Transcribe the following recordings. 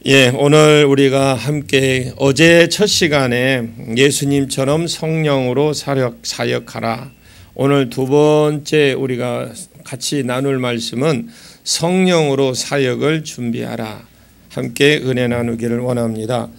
오늘 우리가 함께 어제 첫 시간에 예수님처럼 성령으로 사역하라. 오늘 두 번째 우리가 같이 나눌 말씀은 성령으로 사역을 준비하라. 함께 은혜 나누기를 원합니다.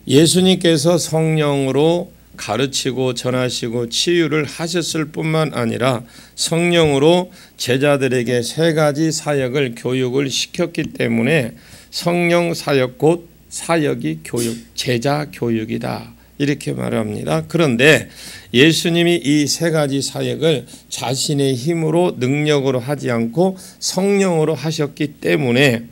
예수님께서 성령으로 가르치고 전하시고 치유를 하셨을 뿐만 아니라 성령으로 제자들에게 세 가지 사역을 교육을 시켰기 때문에 성령 사역 곧 사역이 교육, 제자 교육이다 이렇게 말합니다. 그런데 예수님이 이 세 가지 사역을 자신의 힘으로 능력으로 하지 않고 성령으로 하셨기 때문에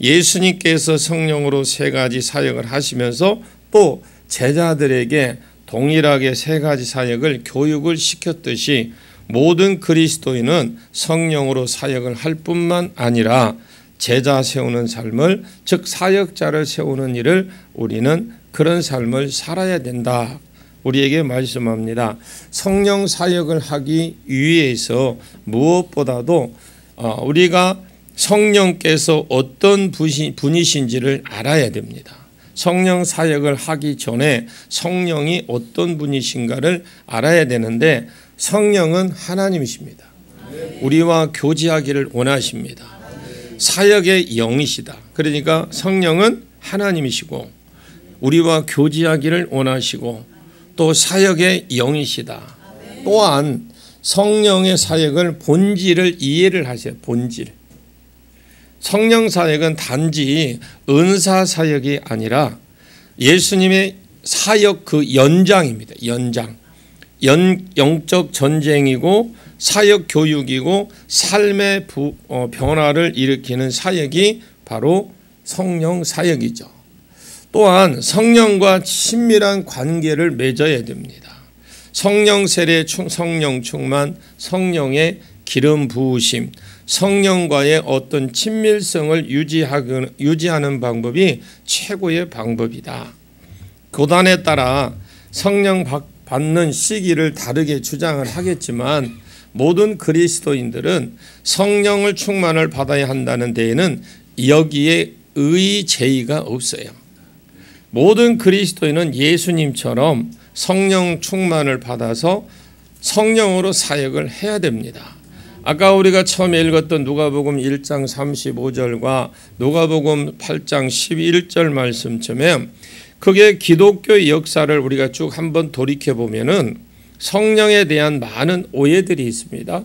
예수님께서 성령으로 세 가지 사역을 하시면서 또 제자들에게 동일하게 세 가지 사역을 교육을 시켰듯이 모든 그리스도인은 성령으로 사역을 할 뿐만 아니라 제자 세우는 삶을, 즉 사역자를 세우는 일을 우리는 그런 삶을 살아야 된다. 우리에게 말씀합니다. 성령 사역을 하기 위해서 무엇보다도 우리가 성령께서 어떤 분이신지를 알아야 됩니다. 성령 사역을 하기 전에 성령이 어떤 분이신가를 알아야 되는데 성령은 하나님이십니다. 우리와 교제하기를 원하십니다. 사역의 영이시다. 그러니까 성령은 하나님이시고 우리와 교제하기를 원하시고 또 사역의 영이시다. 또한 성령의 사역을 본질을 이해를 하세요. 본질. 성령 사역은 단지 은사 사역이 아니라 예수님의 사역 그 연장입니다. 연장. 영적 전쟁이고 사역 교육이고 삶의 변화를 일으키는 사역이 바로 성령 사역이죠. 또한 성령과 친밀한 관계를 맺어야 됩니다. 성령 세례, 성령 충만, 성령의 기름 부으심, 성령과의 어떤 친밀성을 유지하는 방법이 최고의 방법이다. 고단에 따라 성령 받는 시기를 다르게 주장을 하겠지만 모든 그리스도인들은 성령을 충만을 받아야 한다는 데에는 여기에 의제의가 없어요. 모든 그리스도인은 예수님처럼 성령 충만을 받아서 성령으로 사역을 해야 됩니다. 아까 우리가 처음에 읽었던 누가복음 1장 35절과 누가복음 8장 11절 말씀쯤에 그게 기독교의 역사를 우리가 쭉 한번 돌이켜보면은 성령에 대한 많은 오해들이 있습니다.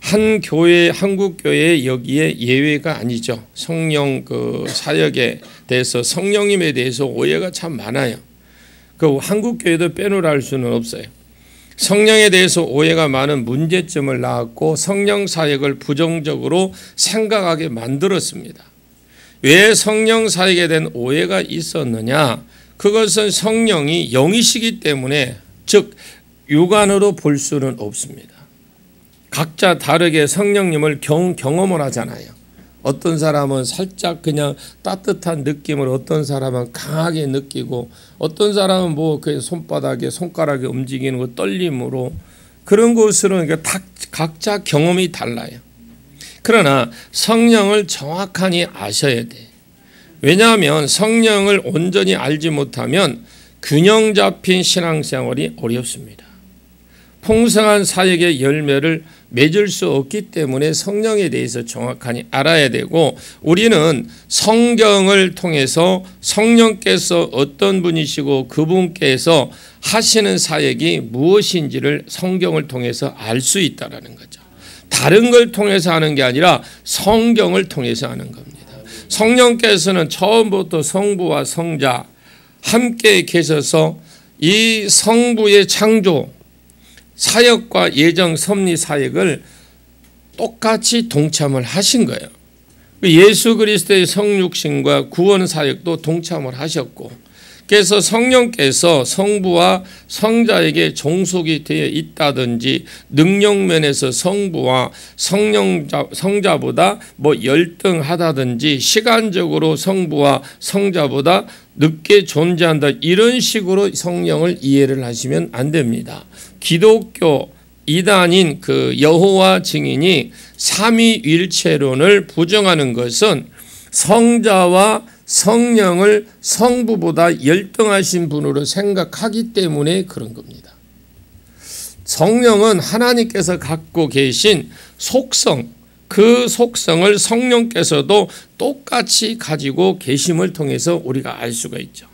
한국 교회 여기에 예외가 아니죠. 성령 그 사역에 대해서 성령님에 대해서 오해가 참 많아요. 그 한국 교회도 빼놓으라 할 수는 없어요. 성령에 대해서 오해가 많은 문제점을 낳았고 성령 사역을 부정적으로 생각하게 만들었습니다. 왜 성령 사역에 대한 오해가 있었느냐? 그것은 성령이 영이시기 때문에, 즉 육안으로 볼 수는 없습니다. 각자 다르게 성령님을 경험을 하잖아요. 어떤 사람은 살짝 그냥 따뜻한 느낌을, 어떤 사람은 강하게 느끼고, 어떤 사람은 뭐 그 손가락에 움직이는 거 떨림으로, 그런 것으로 각자 경험이 달라요. 그러나 성령을 정확하게 아셔야 돼. 왜냐하면 성령을 온전히 알지 못하면 균형 잡힌 신앙생활이 어렵습니다. 풍성한 사역의 열매를 맺을 수 없기 때문에 성령에 대해서 정확하게 알아야 되고, 우리는 성경을 통해서 성령께서 어떤 분이시고 그분께서 하시는 사역이 무엇인지를 성경을 통해서 알 수 있다는 거죠. 다른 걸 통해서 하는 게 아니라 성경을 통해서 하는 겁니다. 성령께서는 처음부터 성부와 성자 함께 계셔서 이 성부의 창조, 사역과 예정 섭리 사역을 똑같이 동참을 하신 거예요. 예수 그리스도의 성육신과 구원 사역도 동참을 하셨고, 그래서 성령께서 성부와 성자에게 종속이 되어 있다든지 능력면에서 성부와 성자보다 열등하다든지 시간적으로 성부와 성자보다 늦게 존재한다, 이런 식으로 성령을 이해를 하시면 안 됩니다. 기독교 이단인 그 여호와 증인이 삼위일체론을 부정하는 것은 성자와 성령을 성부보다 열등하신 분으로 생각하기 때문에 그런 겁니다. 성령은 하나님께서 갖고 계신 속성, 그 속성을 성령께서도 똑같이 가지고 계심을 통해서 우리가 알 수가 있죠.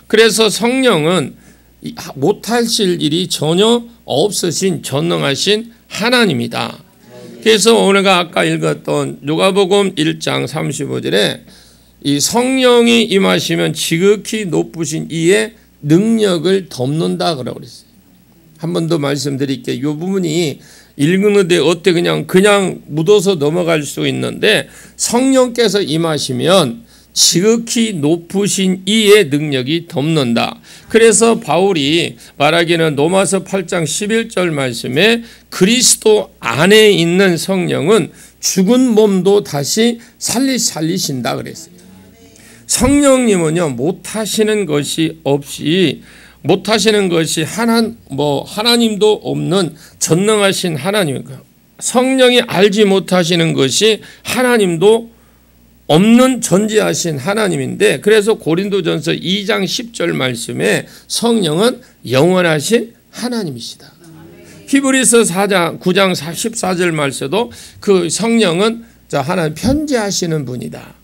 그래서 성령은 못하실 일이 전혀 없으신 전능하신 하나님이다. 그래서 오늘가 아까 읽었던 누가복음 1장 35절에 이 성령이 임하시면 지극히 높으신 이의 능력을 덮는다 그러고 그랬어요. 한 번 더 말씀드릴게요. 이 부분이 읽는데 어때 그냥 묻어서 넘어갈 수 있는데 성령께서 임하시면 지극히 높으신 이의 능력이 덮는다. 그래서 바울이 말하기는 로마서 8장 11절 말씀에 그리스도 안에 있는 성령은 죽은 몸도 다시 살리신다 그랬어요. 성령님은요 못하시는 것이 하나님도 없는 전능하신 하나님이니까 성령이 알지 못하시는 것이 하나님도 없는 전지하신 하나님인데 그래서 고린도전서 2장 10절 말씀에 성령은 영원하신 하나님이시다. 히브리서 9장 14절 말씀도 그 성령은 하나님 편지하시는 분이다.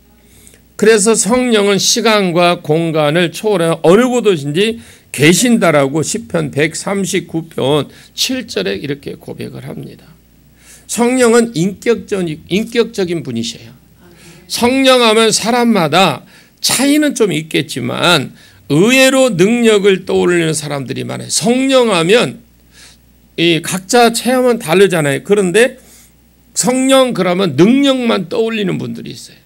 그래서 성령은 시간과 공간을 초월해 어느 곳이든지 계신다라고 시편 139편 7절에 이렇게 고백을 합니다. 성령은 인격적인 분이셔요. 성령하면 사람마다 차이는 좀 있겠지만 의외로 능력을 떠올리는 사람들이 많아요. 성령하면 각자 체험은 다르잖아요. 그런데 성령 그러면 능력만 떠올리는 분들이 있어요.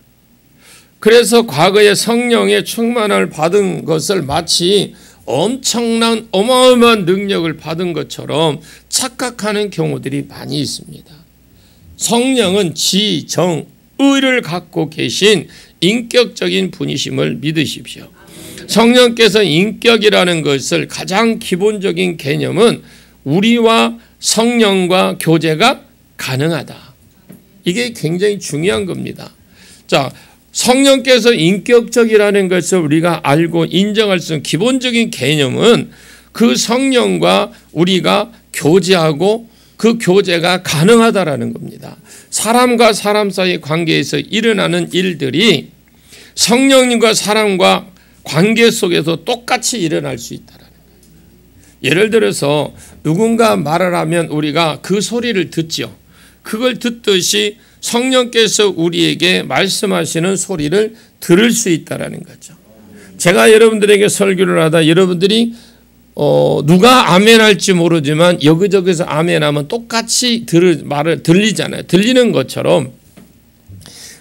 그래서 과거에 성령의 충만을 받은 것을 마치 엄청난 어마어마한 능력을 받은 것처럼 착각하는 경우들이 많이 있습니다. 성령은 지, 정, 의를 갖고 계신 인격적인 분이심을 믿으십시오. 성령께서 인격이라는 것을 가장 기본적인 개념은 우리와 성령과 교제가 가능하다. 이게 굉장히 중요한 겁니다. 자, 성령께서 인격적이라는 것을 우리가 알고 인정할 수 있는 기본적인 개념은 그 성령과 우리가 교제하고 그 교제가 가능하다라는 겁니다. 사람과 사람 사이 관계에서 일어나는 일들이 성령님과 사람과 관계 속에서 똑같이 일어날 수 있다라는 거예요. 예를 들어서 누군가 말을 하면 우리가 그 소리를 듣죠. 그걸 듣듯이 성령께서 우리에게 말씀하시는 소리를 들을 수 있다라는 거죠. 제가 여러분들에게 설교를 하다 여러분들이 누가 아멘할지 모르지만 여기저기서 아멘하면 똑같이 말을 들리잖아요. 들리는 것처럼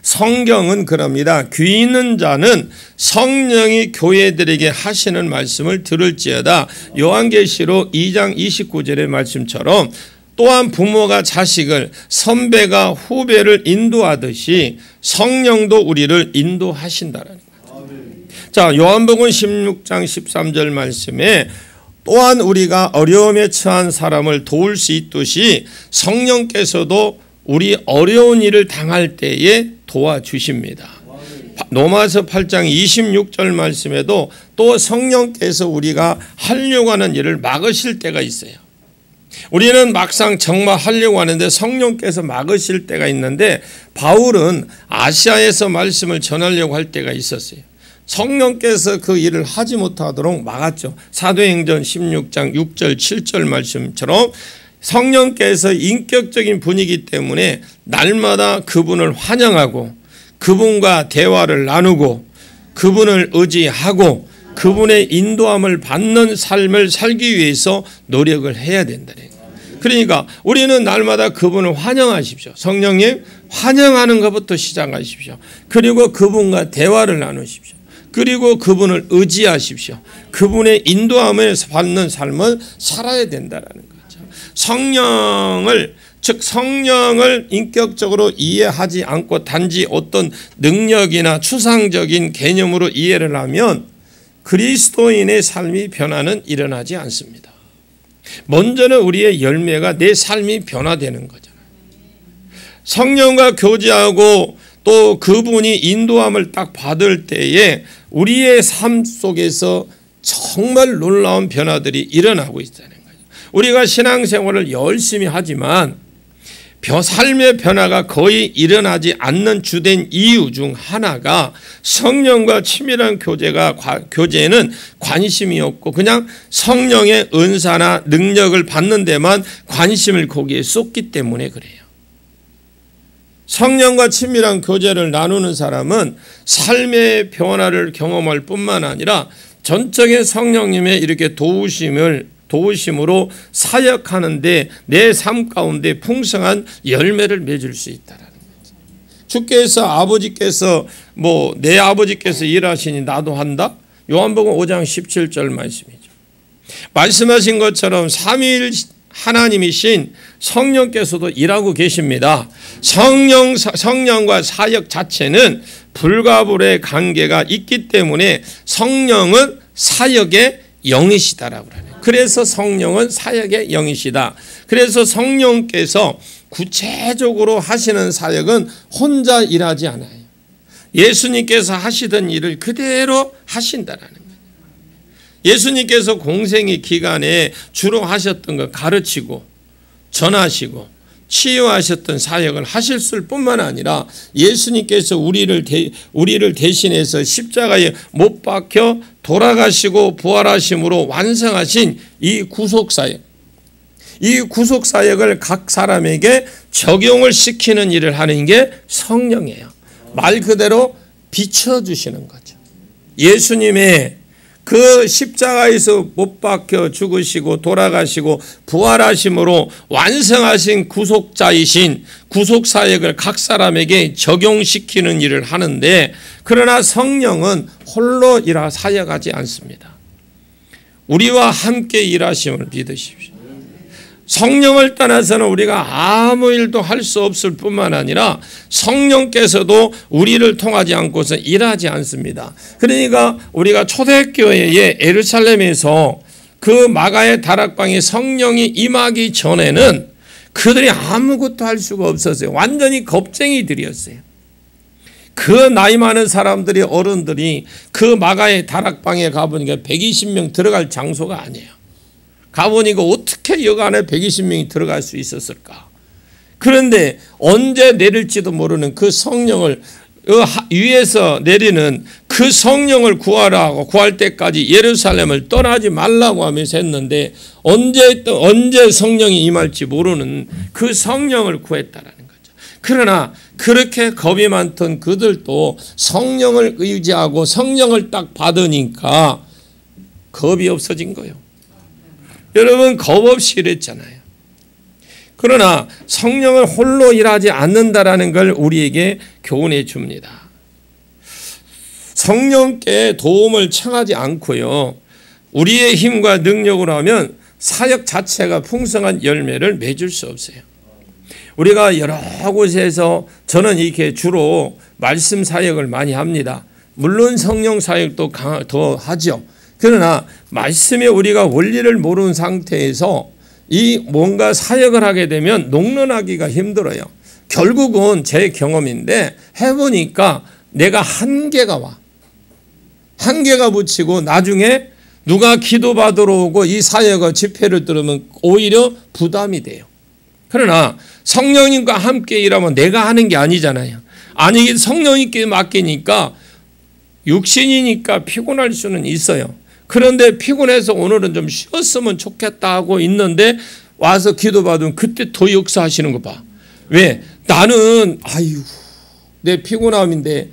성경은 그럽니다. 귀 있는 자는 성령이 교회들에게 하시는 말씀을 들을지어다. 요한계시록 2장 29절의 말씀처럼 또한 부모가 자식을 선배가 후배를 인도하듯이 성령도 우리를 인도하신다라는 거죠. 자, 요한복음 16장 13절 말씀에 또한 우리가 어려움에 처한 사람을 도울 수 있듯이 성령께서도 우리 어려운 일을 당할 때에 도와주십니다. 로마서 8장 26절 말씀에도 또 성령께서 우리가 하려고 하는 일을 막으실 때가 있어요. 우리는 막상 정말 하려고 하는데 성령께서 막으실 때가 있는데 바울은 아시아에서 말씀을 전하려고 할 때가 있었어요. 성령께서 그 일을 하지 못하도록 막았죠. 사도행전 16장 6절 7절 말씀처럼 성령께서 인격적인 분이기 때문에 날마다 그분을 환영하고 그분과 대화를 나누고 그분을 의지하고 그분의 인도함을 받는 삶을 살기 위해서 노력을 해야 된다는 거예요. 그러니까 우리는 날마다 그분을 환영하십시오. 성령님 환영하는 것부터 시작하십시오. 그리고 그분과 대화를 나누십시오. 그리고 그분을 의지하십시오. 그분의 인도함을 받는 삶을 살아야 된다는 거죠. 성령을 인격적으로 이해하지 않고 단지 어떤 능력이나 추상적인 개념으로 이해를 하면 그리스도인의 삶이 변화는 일어나지 않습니다. 먼저는 우리의 열매가 내 삶이 변화되는 거잖아요. 성령과 교제하고 또 그분이 인도함을 딱 받을 때에 우리의 삶 속에서 정말 놀라운 변화들이 일어나고 있다는 거죠. 우리가 신앙생활을 열심히 하지만 삶의 변화가 거의 일어나지 않는 주된 이유 중 하나가 성령과 친밀한 교제에는 관심이 없고 그냥 성령의 은사나 능력을 받는 데만 관심을 거기에 쏟기 때문에 그래요. 성령과 친밀한 교제를 나누는 사람은 삶의 변화를 경험할 뿐만 아니라 전적인 성령님의 이렇게 도우심으로 사역하는데 내 삶 가운데 풍성한 열매를 맺을 수 있다라는 거죠. 주께서 아버지께서 내 아버지께서 일하시니 나도 한다. 요한복음 5장 17절 말씀이죠. 말씀하신 것처럼 삼위일 하나님이신 성령께서도 일하고 계십니다. 성령과 사역 자체는 불가불의 관계가 있기 때문에 성령은 사역의 영이시다라고 하네요. 그래서 성령은 사역의 영이시다. 그래서 성령께서 구체적으로 하시는 사역은 혼자 일하지 않아요. 예수님께서 하시던 일을 그대로 하신다라는 거예요. 예수님께서 공생의 기간에 주로 하셨던 것 가르치고 전하시고 치유하셨던 사역을 하실 뿐만 아니라 예수님께서 우리를 대신해서 십자가에 못 박혀 돌아가시고 부활하심으로 완성하신 이 구속사역, 이 구속사역을 각 사람에게 적용을 시키는 일을 하는 게 성령이에요. 말 그대로 비춰주시는 거죠. 예수님의 그 십자가에서 못 박혀 죽으시고 돌아가시고 부활하심으로 완성하신 구속자이신 구속사역을 각 사람에게 적용시키는 일을 하는데, 그러나 성령은 홀로 사역하지 않습니다. 우리와 함께 일하심을 믿으십시오. 성령을 떠나서는 우리가 아무 일도 할 수 없을 뿐만 아니라 성령께서도 우리를 통하지 않고서 일하지 않습니다. 그러니까 우리가 초대교회의 예루살렘에서 그 마가의 다락방에 성령이 임하기 전에는 그들이 아무것도 할 수가 없었어요. 완전히 겁쟁이들이었어요. 그 나이 많은 사람들이, 어른들이 그 마가의 다락방에 가보니까 120명 들어갈 장소가 아니에요. 가보니까 어떻게 여간에 120명이 들어갈 수 있었을까? 그런데 언제 내릴지도 모르는 그 성령을 위에서 내리는 그 성령을 구하라고, 구할 때까지 예루살렘을 떠나지 말라고 하면서 했는데 언제 성령이 임할지 모르는 그 성령을 구했다라는 거죠. 그러나 그렇게 겁이 많던 그들도 성령을 의지하고 성령을 딱 받으니까 겁이 없어진 거예요. 여러분, 겁 없이 일했잖아요. 그러나 성령을 홀로 일하지 않는다라는 걸 우리에게 교훈해 줍니다. 성령께 도움을 청하지 않고요, 우리의 힘과 능력으로 하면 사역 자체가 풍성한 열매를 맺을 수 없어요. 우리가 여러 곳에서, 저는 이렇게 주로 말씀 사역을 많이 합니다. 물론 성령 사역도 더 하죠. 그러나 말씀에 우리가 원리를 모르는 상태에서 이 뭔가 사역을 하게 되면 농론하기가 힘들어요. 결국은 제 경험인데 해보니까 내가 한계가 와. 한계가 붙이고 나중에 누가 기도받으러 오고 이 사역의 집회를 들으면 오히려 부담이 돼요. 그러나 성령님과 함께 일하면 내가 하는 게 아니잖아요. 아니, 성령님께 맡기니까 육신이니까 피곤할 수는 있어요. 그런데 피곤해서 오늘은 좀 쉬었으면 좋겠다 하고 있는데 와서 기도받으면 그때 더 역사하시는 거 봐. 왜? 나는 내 피곤함인데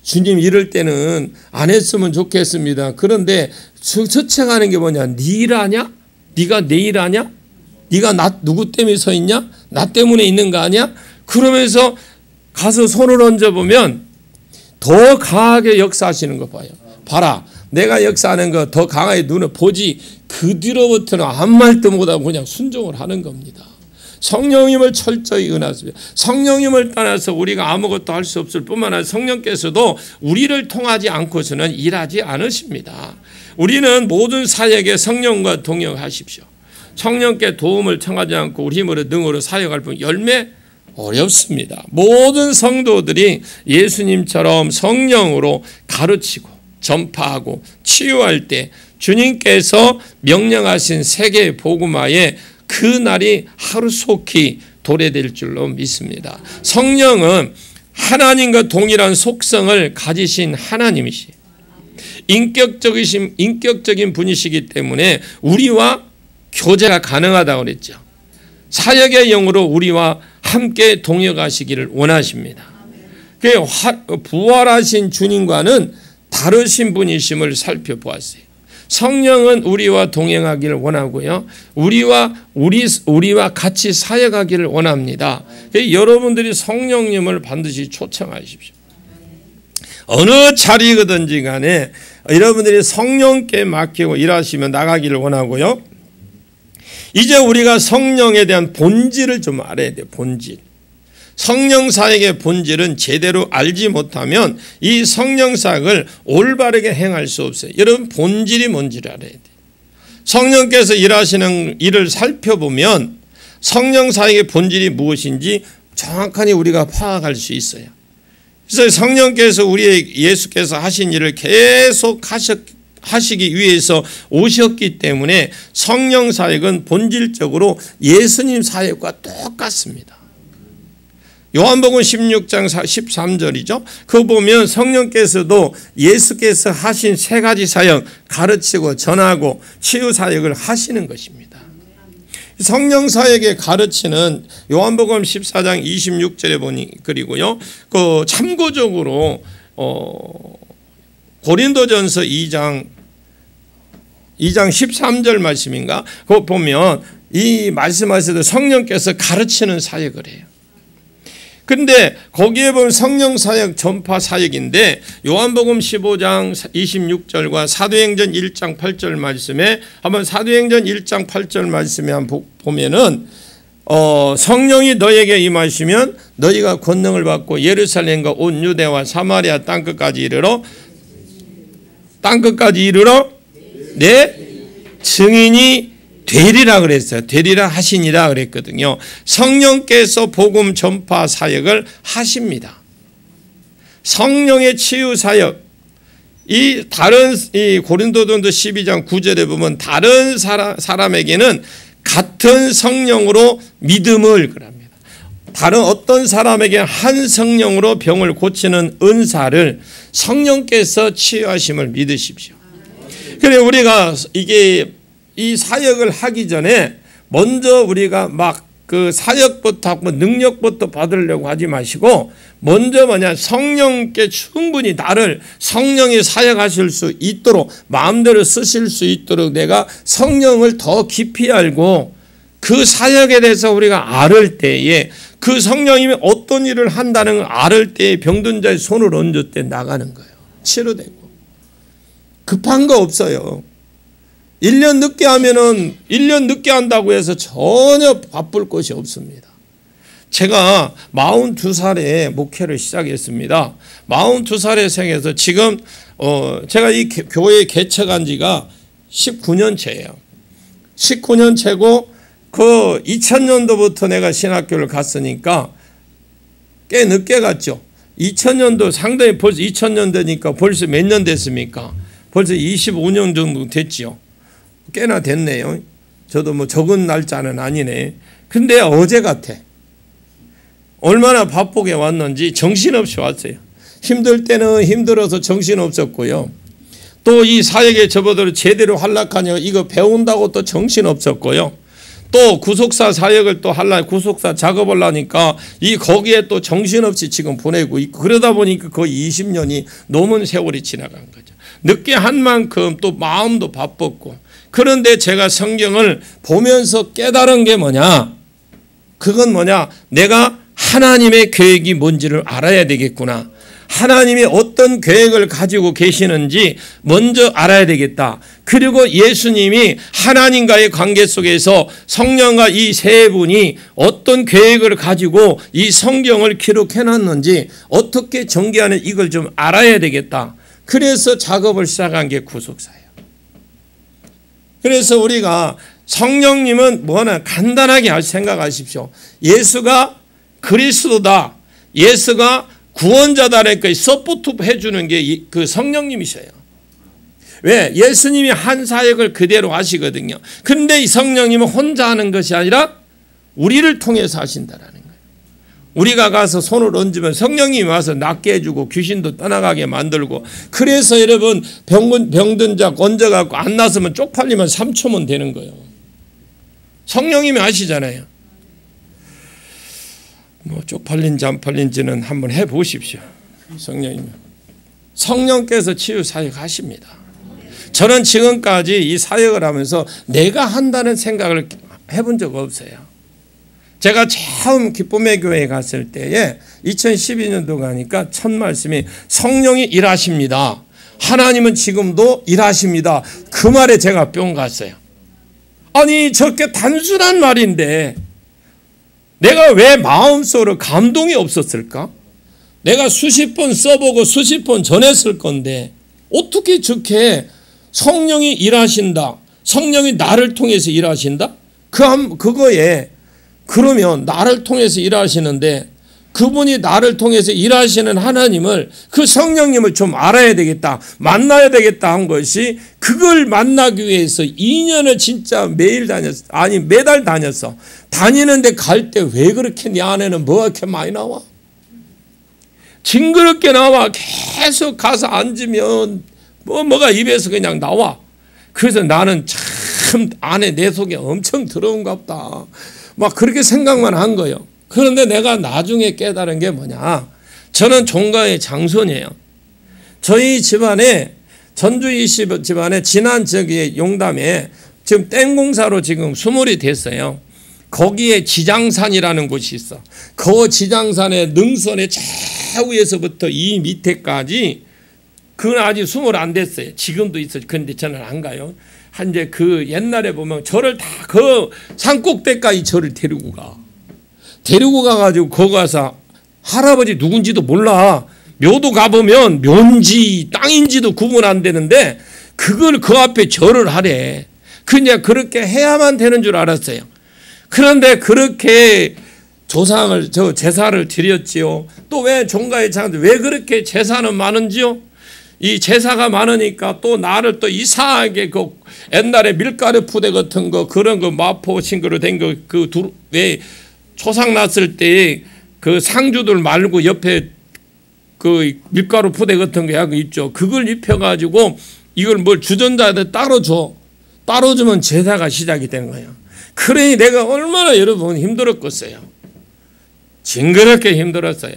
주님 이럴 때는 안 했으면 좋겠습니다. 그런데 서책하는 게 뭐냐? 네 일하냐? 네가 내 일하냐? 네가 누구 때문에 서 있냐? 나 때문에 있는 거 아니야? 그러면서 가서 손을 얹어보면 더 강하게 역사하시는 거 봐요. 봐라, 내가 역사하는 거 더 강하게 눈을 보지. 그 뒤로부터는 아무 말도 못하고 그냥 순종을 하는 겁니다. 성령님을 철저히 은하십니다. 성령님을 떠나서 우리가 아무것도 할 수 없을 뿐만 아니라 성령께서도 우리를 통하지 않고서는 일하지 않으십니다. 우리는 모든 사역에 성령과 동역하십시오. 성령께 도움을 청하지 않고 우리 힘으로 능으로 사역할 뿐 열매 어렵습니다. 모든 성도들이 예수님처럼 성령으로 가르치고 전파하고 치유할 때 주님께서 명령하신 세계 복음화에 그 날이 하루속히 도래될 줄로 믿습니다. 성령은 하나님과 동일한 속성을 가지신 하나님이시, 인격적인 분이시기 때문에 우리와 교제가 가능하다고 그랬죠. 사역의 영으로 우리와 함께 동역하시기를 원하십니다. 부활하신 주님과는 다르신 분이심을 살펴보았어요. 성령은 우리와 동행하기를 원하고요. 우리와 같이 사역하기를 원합니다. 여러분들이 성령님을 반드시 초청하십시오. 어느 자리거든지 간에 여러분들이 성령께 맡기고 일하시며 나가기를 원하고요. 이제 우리가 성령에 대한 본질을 좀 알아야 돼요. 본질. 성령 사역의 본질은 제대로 알지 못하면 이 성령 사역을 올바르게 행할 수 없어요. 여러분, 본질이 뭔지를 알아야 돼요. 성령께서 일하시는 일을 살펴보면 성령 사역의 본질이 무엇인지 정확하게 우리가 파악할 수 있어요. 그래서 성령께서 예수께서 하신 일을 계속 하시기 위해서 오셨기 때문에 성령 사역은 본질적으로 예수님 사역과 똑같습니다. 요한복음 16장 13절이죠. 그거 보면 성령께서도 예수께서 하신 세 가지 사역, 가르치고 전하고 치유 사역을 하시는 것입니다. 성령 사역의 가르치는 요한복음 14장 26절에 보니, 그리고요, 참고적으로 고린도전서 2장 13절 말씀인가? 그거 보면 이 말씀하셔도 성령께서 가르치는 사역을 해요. 근데 거기에 보면 성령 사역, 전파 사역인데 요한복음 15장 26절과 사도행전 1장 8절 말씀에 한번 사도행전 1장 8절 말씀에 한번 보면은 성령이 너에게 임하시면 너희가 권능을 받고 예루살렘과 온 유대와 사마리아 땅끝까지 이르러 내 증인이 되리라 그랬어요. 되리라 하시니라 그랬거든요. 성령께서 복음 전파 사역을 하십니다. 성령의 치유 사역, 이 고린도전서 12장 9절에 보면 다른 사람에게는 같은 성령으로 믿음을 그럽니다. 다른 어떤 사람에게 한 성령으로 병을 고치는 은사를 성령께서 치유하심을 믿으십시오. 그래 우리가 이 사역을 하기 전에 먼저 우리가 막 그 사역부터 하고 능력부터 받으려고 하지 마시고 먼저 성령께 충분히 나를 성령이 사역하실 수 있도록 마음대로 쓰실 수 있도록 내가 성령을 더 깊이 알고 그 사역에 대해서 우리가 알을 때에 그 성령님이 어떤 일을 한다는 걸 알을 때에 병든 자의 손을 얹을 때 나가는 거예요. 치료되고. 급한 거 없어요. 1년 늦게 한다고 해서 전혀 바쁠 것이 없습니다. 제가 42살에 목회를 시작했습니다. 42살에 생겨서 지금 제가 이 교회에 개척한 지가 19년째예요. 19년째고 그 2000년도부터 내가 신학교를 갔으니까 꽤 늦게 갔죠. 2000년도 상당히 벌써 2000년도니까 벌써 몇 년 됐습니까? 벌써 25년 정도 됐지요. 꽤나 됐네요. 저도 적은 날짜는 아니네. 근데 어제 같아. 얼마나 바쁘게 왔는지 정신없이 왔어요. 힘들 때는 힘들어서 정신없었고요. 또 이 사역에 접어들어 제대로 하려고 이거 배운다고 또 정신없었고요. 또 구속사 사역을 또 구속사 작업을 하니까 거기에 또 정신없이 지금 보내고 있고 그러다 보니까 거의 20년이 넘은 세월이 지나간 거죠. 늦게 한 만큼 또 마음도 바빴고 그런데 제가 성경을 보면서 깨달은 게 뭐냐? 그건 뭐냐? 내가 하나님의 계획이 뭔지를 알아야 되겠구나. 하나님이 어떤 계획을 가지고 계시는지 먼저 알아야 되겠다. 그리고 예수님이 하나님과의 관계 속에서 성령과 이 세 분이 어떤 계획을 가지고 이 성경을 기록해 놨는지 어떻게 전개하는 이걸 좀 알아야 되겠다. 그래서 작업을 시작한 게 구속사예요. 그래서 우리가 성령님은 간단하게 생각하십시오. 예수가 그리스도다, 예수가 구원자다라니까 서포트 해주는 게 그 성령님이셔요. 왜? 예수님이 한 사역을 그대로 하시거든요. 그런데 이 성령님은 혼자 하는 것이 아니라 우리를 통해서 하신다라는 거예요. 우리가 가서 손을 얹으면 성령님이 와서 낫게 해주고 귀신도 떠나가게 만들고, 그래서 여러분 병든 자 건져갖고 안 났으면 쪽팔리면 3초면 되는 거예요. 성령님이 하시잖아요. 뭐 쪽팔린지 안 팔린지는 한번 해보십시오. 성령께서 치유 사역 하십니다. 저는 지금까지 이 사역을 하면서 내가 한다는 생각을 해본 적 없어요. 제가 처음 기쁨의 교회에 갔을 때에 2012년도 가니까 첫 말씀이 성령이 일하십니다. 하나님은 지금도 일하십니다. 그 말에 제가 뿅 갔어요. 아니 저렇게 단순한 말인데 내가 왜 마음속으로 감동이 없었을까? 내가 수십 번 써보고 수십 번 전했을 건데 어떻게 저렇게 성령이 일하신다, 성령이 나를 통해서 일하신다? 그거에 그러면 나를 통해서 일하시는데 그분이 나를 통해서 일하시는 하나님을, 그 성령님을 좀 알아야 되겠다, 만나야 되겠다 한 것이, 그걸 만나기 위해서 2년을 진짜 매일 다녔어. 아니 매달 다녔어. 다니는데 갈 때 왜 그렇게 내 안에는 뭐가 이렇게 많이 나와? 징그럽게 나와. 계속 가서 앉으면 뭐가 입에서 그냥 나와. 그래서 나는 참 안에 내 속에 엄청 더러운가 보다, 막 그렇게 생각만 한 거예요. 그런데 내가 나중에 깨달은 게 뭐냐, 저는 종가의 장손이에요. 저희 집안에, 전주이 집안에 지난 용담에 지금 땡공사로 지금 수몰이 됐어요. 거기에 지장산이라는 곳이 있어. 그 지장산의 능선의 최위에서부터 이 밑에까지, 그건 아직 수몰 안 됐어요. 지금도 있어. 그런데 저는 안 가요. 이제 그 옛날에 보면 저를 다 그 산꼭대기까지 저를 데리고 가가지고 거기 가서 할아버지 누군지도 몰라. 묘도 가보면 묘인지 땅인지도 구분 안 되는데 그걸 그 앞에 절을 하래. 그냥 그렇게 해야만 되는 줄 알았어요. 그런데 그렇게 제사를 드렸지요. 또 왜 종가의 장들 왜 그렇게 제사는 많은지요? 이 제사가 많으니까 또 나를 또 이상하게 그 옛날에 밀가루 푸대 같은 거, 그런 거 마포 싱그러 된 거, 왜 초상 났을 때 그 상주들 말고 옆에 그 밀가루 푸대 같은 거 있죠. 그걸 입혀가지고 이걸 뭘 주전자한테 따로 줘. 따로 주면 제사가 시작이 되는 거예요. 그러니 내가 얼마나 여러분 힘들었겠어요. 징그럽게 힘들었어요.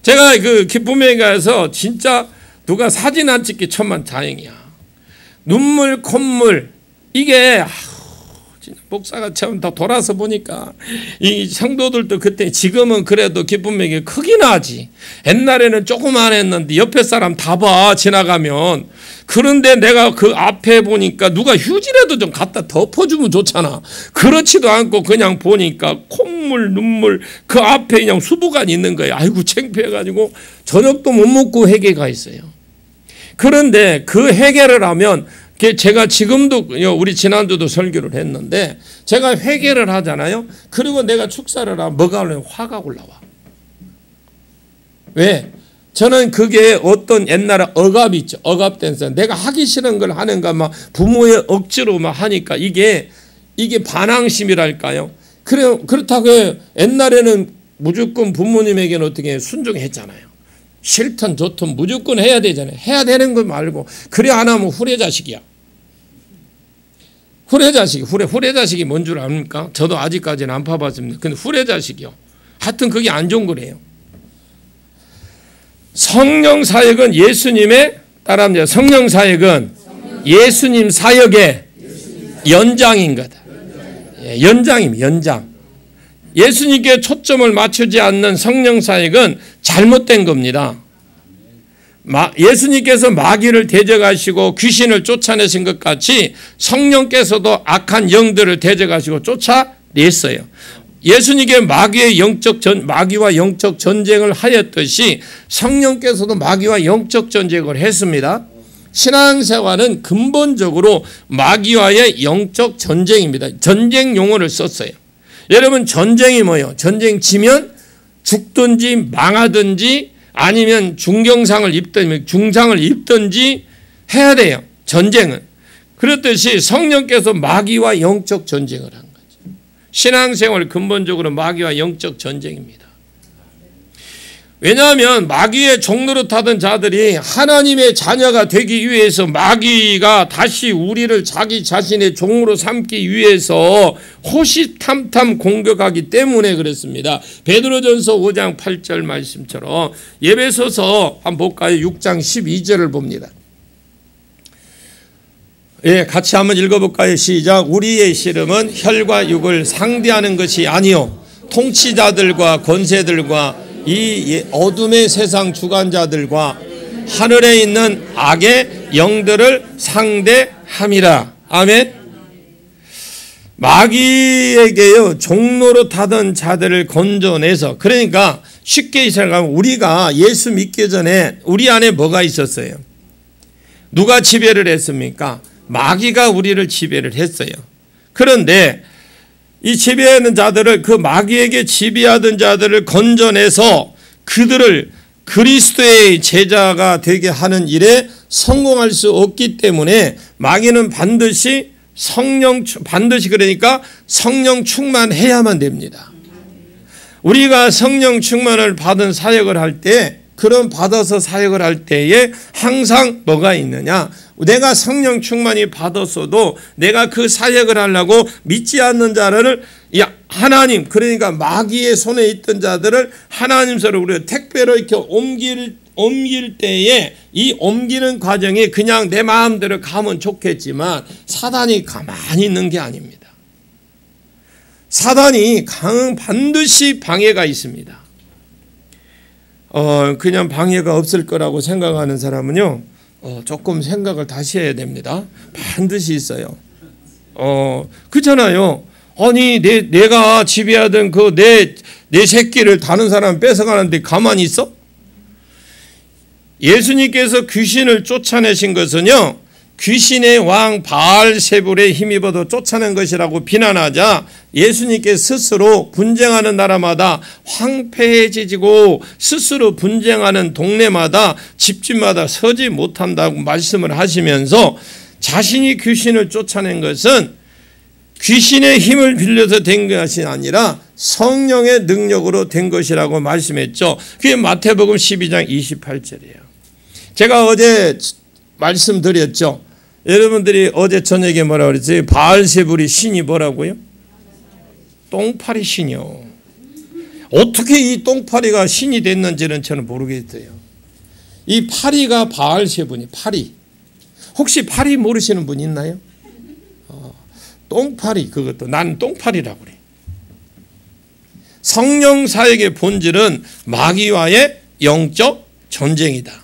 제가 그 기쁨에 가서 진짜 누가 사진 안 찍기 천만 다행이야. 눈물, 콧물, 이게 목사가 처음 다 돌아서 보니까 이 성도들도 그때, 지금은 그래도 기쁨에게 크긴 하지. 옛날에는 조그만 했는데 옆에 사람 다 봐, 지나가면. 그런데 내가 그 앞에 보니까 누가 휴지라도 좀 갖다 덮어주면 좋잖아. 그렇지도 않고 그냥 보니까 콧물, 눈물, 그 앞에 그냥 수부간이 있는 거예요. 아이고 창피해가지고 저녁도 못 먹고 회개가 있어요. 그런데 그 회개를 하면, 제가 지금도, 우리 지난주도 설교를 했는데 제가 회개를 하잖아요. 그리고 내가 축사를 하면 뭐가 올라요? 화가 올라와. 왜? 저는 그게 어떤 옛날에 억압이 있죠. 억압돼서 내가 하기 싫은 걸 하는가, 막 부모의 억지로 막 하니까 이게 반항심이랄까요. 그렇다고 옛날에는 무조건 부모님에게는 어떻게 순종했잖아요. 싫든 좋든 무조건 해야 되잖아요. 해야 되는 거 말고, 그래 안 하면 후레자식이야. 후레자식이 뭔 줄 압니까? 저도 아직까지는 안 파봤습니다. 근데 후레자식이요. 하여튼 그게 안 좋은 거래요. 성령 사역은 예수님의, 따라합니다. 성령 사역은 예수님 사역의 연장인 거다. 연장입니다. 연장. 예수님께 초점을 맞추지 않는 성령 사역은 잘못된 겁니다. 예수님께서 마귀를 대적하시고 귀신을 쫓아내신 것 같이 성령께서도 악한 영들을 대적하시고 쫓아냈어요. 예수님께 마귀와 영적 전쟁을 하였듯이 성령께서도 마귀와 영적 전쟁을 했습니다. 신앙생활은 근본적으로 마귀와의 영적 전쟁입니다. 전쟁 용어를 썼어요. 여러분, 전쟁이 뭐예요? 전쟁 지면 죽든지 망하든지 아니면 중경상을 입든지 중상을 입든지 해야 돼요. 전쟁은. 그렇듯이 성령께서 마귀와 영적 전쟁을 한 거죠. 신앙생활 근본적으로 마귀와 영적 전쟁입니다. 왜냐하면 마귀의 종노릇하던 자들이 하나님의 자녀가 되기 위해서 마귀가 다시 우리를 자기 자신의 종으로 삼기 위해서 호시탐탐 공격하기 때문에 그렇습니다. 베드로전서 5장 8절 말씀처럼 에베소서 한번 볼까요? 6장 12절을 봅니다. 예, 같이 한번 읽어볼까요? 시작. 우리의 씨름은 혈과 육을 상대하는 것이 아니요 통치자들과 권세들과 이 어둠의 세상 주관자들과 하늘에 있는 악의 영들을 상대함이라. 아멘. 마귀에게요 종노릇하던 자들을 건져내서, 그러니까 쉽게 생각하면 우리가 예수 믿기 전에 우리 안에 뭐가 있었어요? 누가 지배를 했습니까? 마귀가 우리를 지배를 했어요. 그런데 이 지배하는 자들을, 그 마귀에게 지배하던 자들을 건져내서 그들을 그리스도의 제자가 되게 하는 일에 성공할 수 없기 때문에 마귀는 반드시 그러니까 성령 충만해야만 됩니다. 우리가 성령 충만을 받은 사역을 할 때, 그런 받아서 사역을 할 때에 항상 뭐가 있느냐? 내가 성령 충만히 받았어도 내가 그 사역을 하려고 믿지 않는 자를 하나님, 그러니까 마귀의 손에 있던 자들을 하나님께로 우리가 택배로 이렇게 옮길 때에 이 옮기는 과정이 그냥 내 마음대로 가면 좋겠지만 사단이 가만히 있는 게 아닙니다. 사단이 반드시 방해가 있습니다. 그냥 방해가 없을 거라고 생각하는 사람은요, 조금 생각을 다시 해야 됩니다. 반드시 있어요. 그렇잖아요. 아니, 내가 지배하던 내 새끼를 다른 사람 뺏어가는데 가만히 있어? 예수님께서 귀신을 쫓아내신 것은요, 귀신의 왕 바알세불에 힘입어도 쫓아낸 것이라고 비난하자 예수님께 스스로 분쟁하는 나라마다 황폐해지고 스스로 분쟁하는 동네마다 집집마다 서지 못한다고 말씀을 하시면서 자신이 귀신을 쫓아낸 것은 귀신의 힘을 빌려서 된 것이 아니라 성령의 능력으로 된 것이라고 말씀했죠. 그게 마태복음 12장 28절이에요. 제가 어제 말씀드렸죠. 여러분들이 어제 저녁에 뭐라고 그랬어요? 바알세불이 신이 뭐라고요? 똥파리 신이요. 어떻게 이 똥파리가 신이 됐는지는 저는 모르겠어요. 이 파리가 바알세불이 파리. 혹시 파리 모르시는 분 있나요? 똥파리, 그것도 난 똥파리라고 그래. 성령 사역의 본질은 마귀와의 영적 전쟁이다.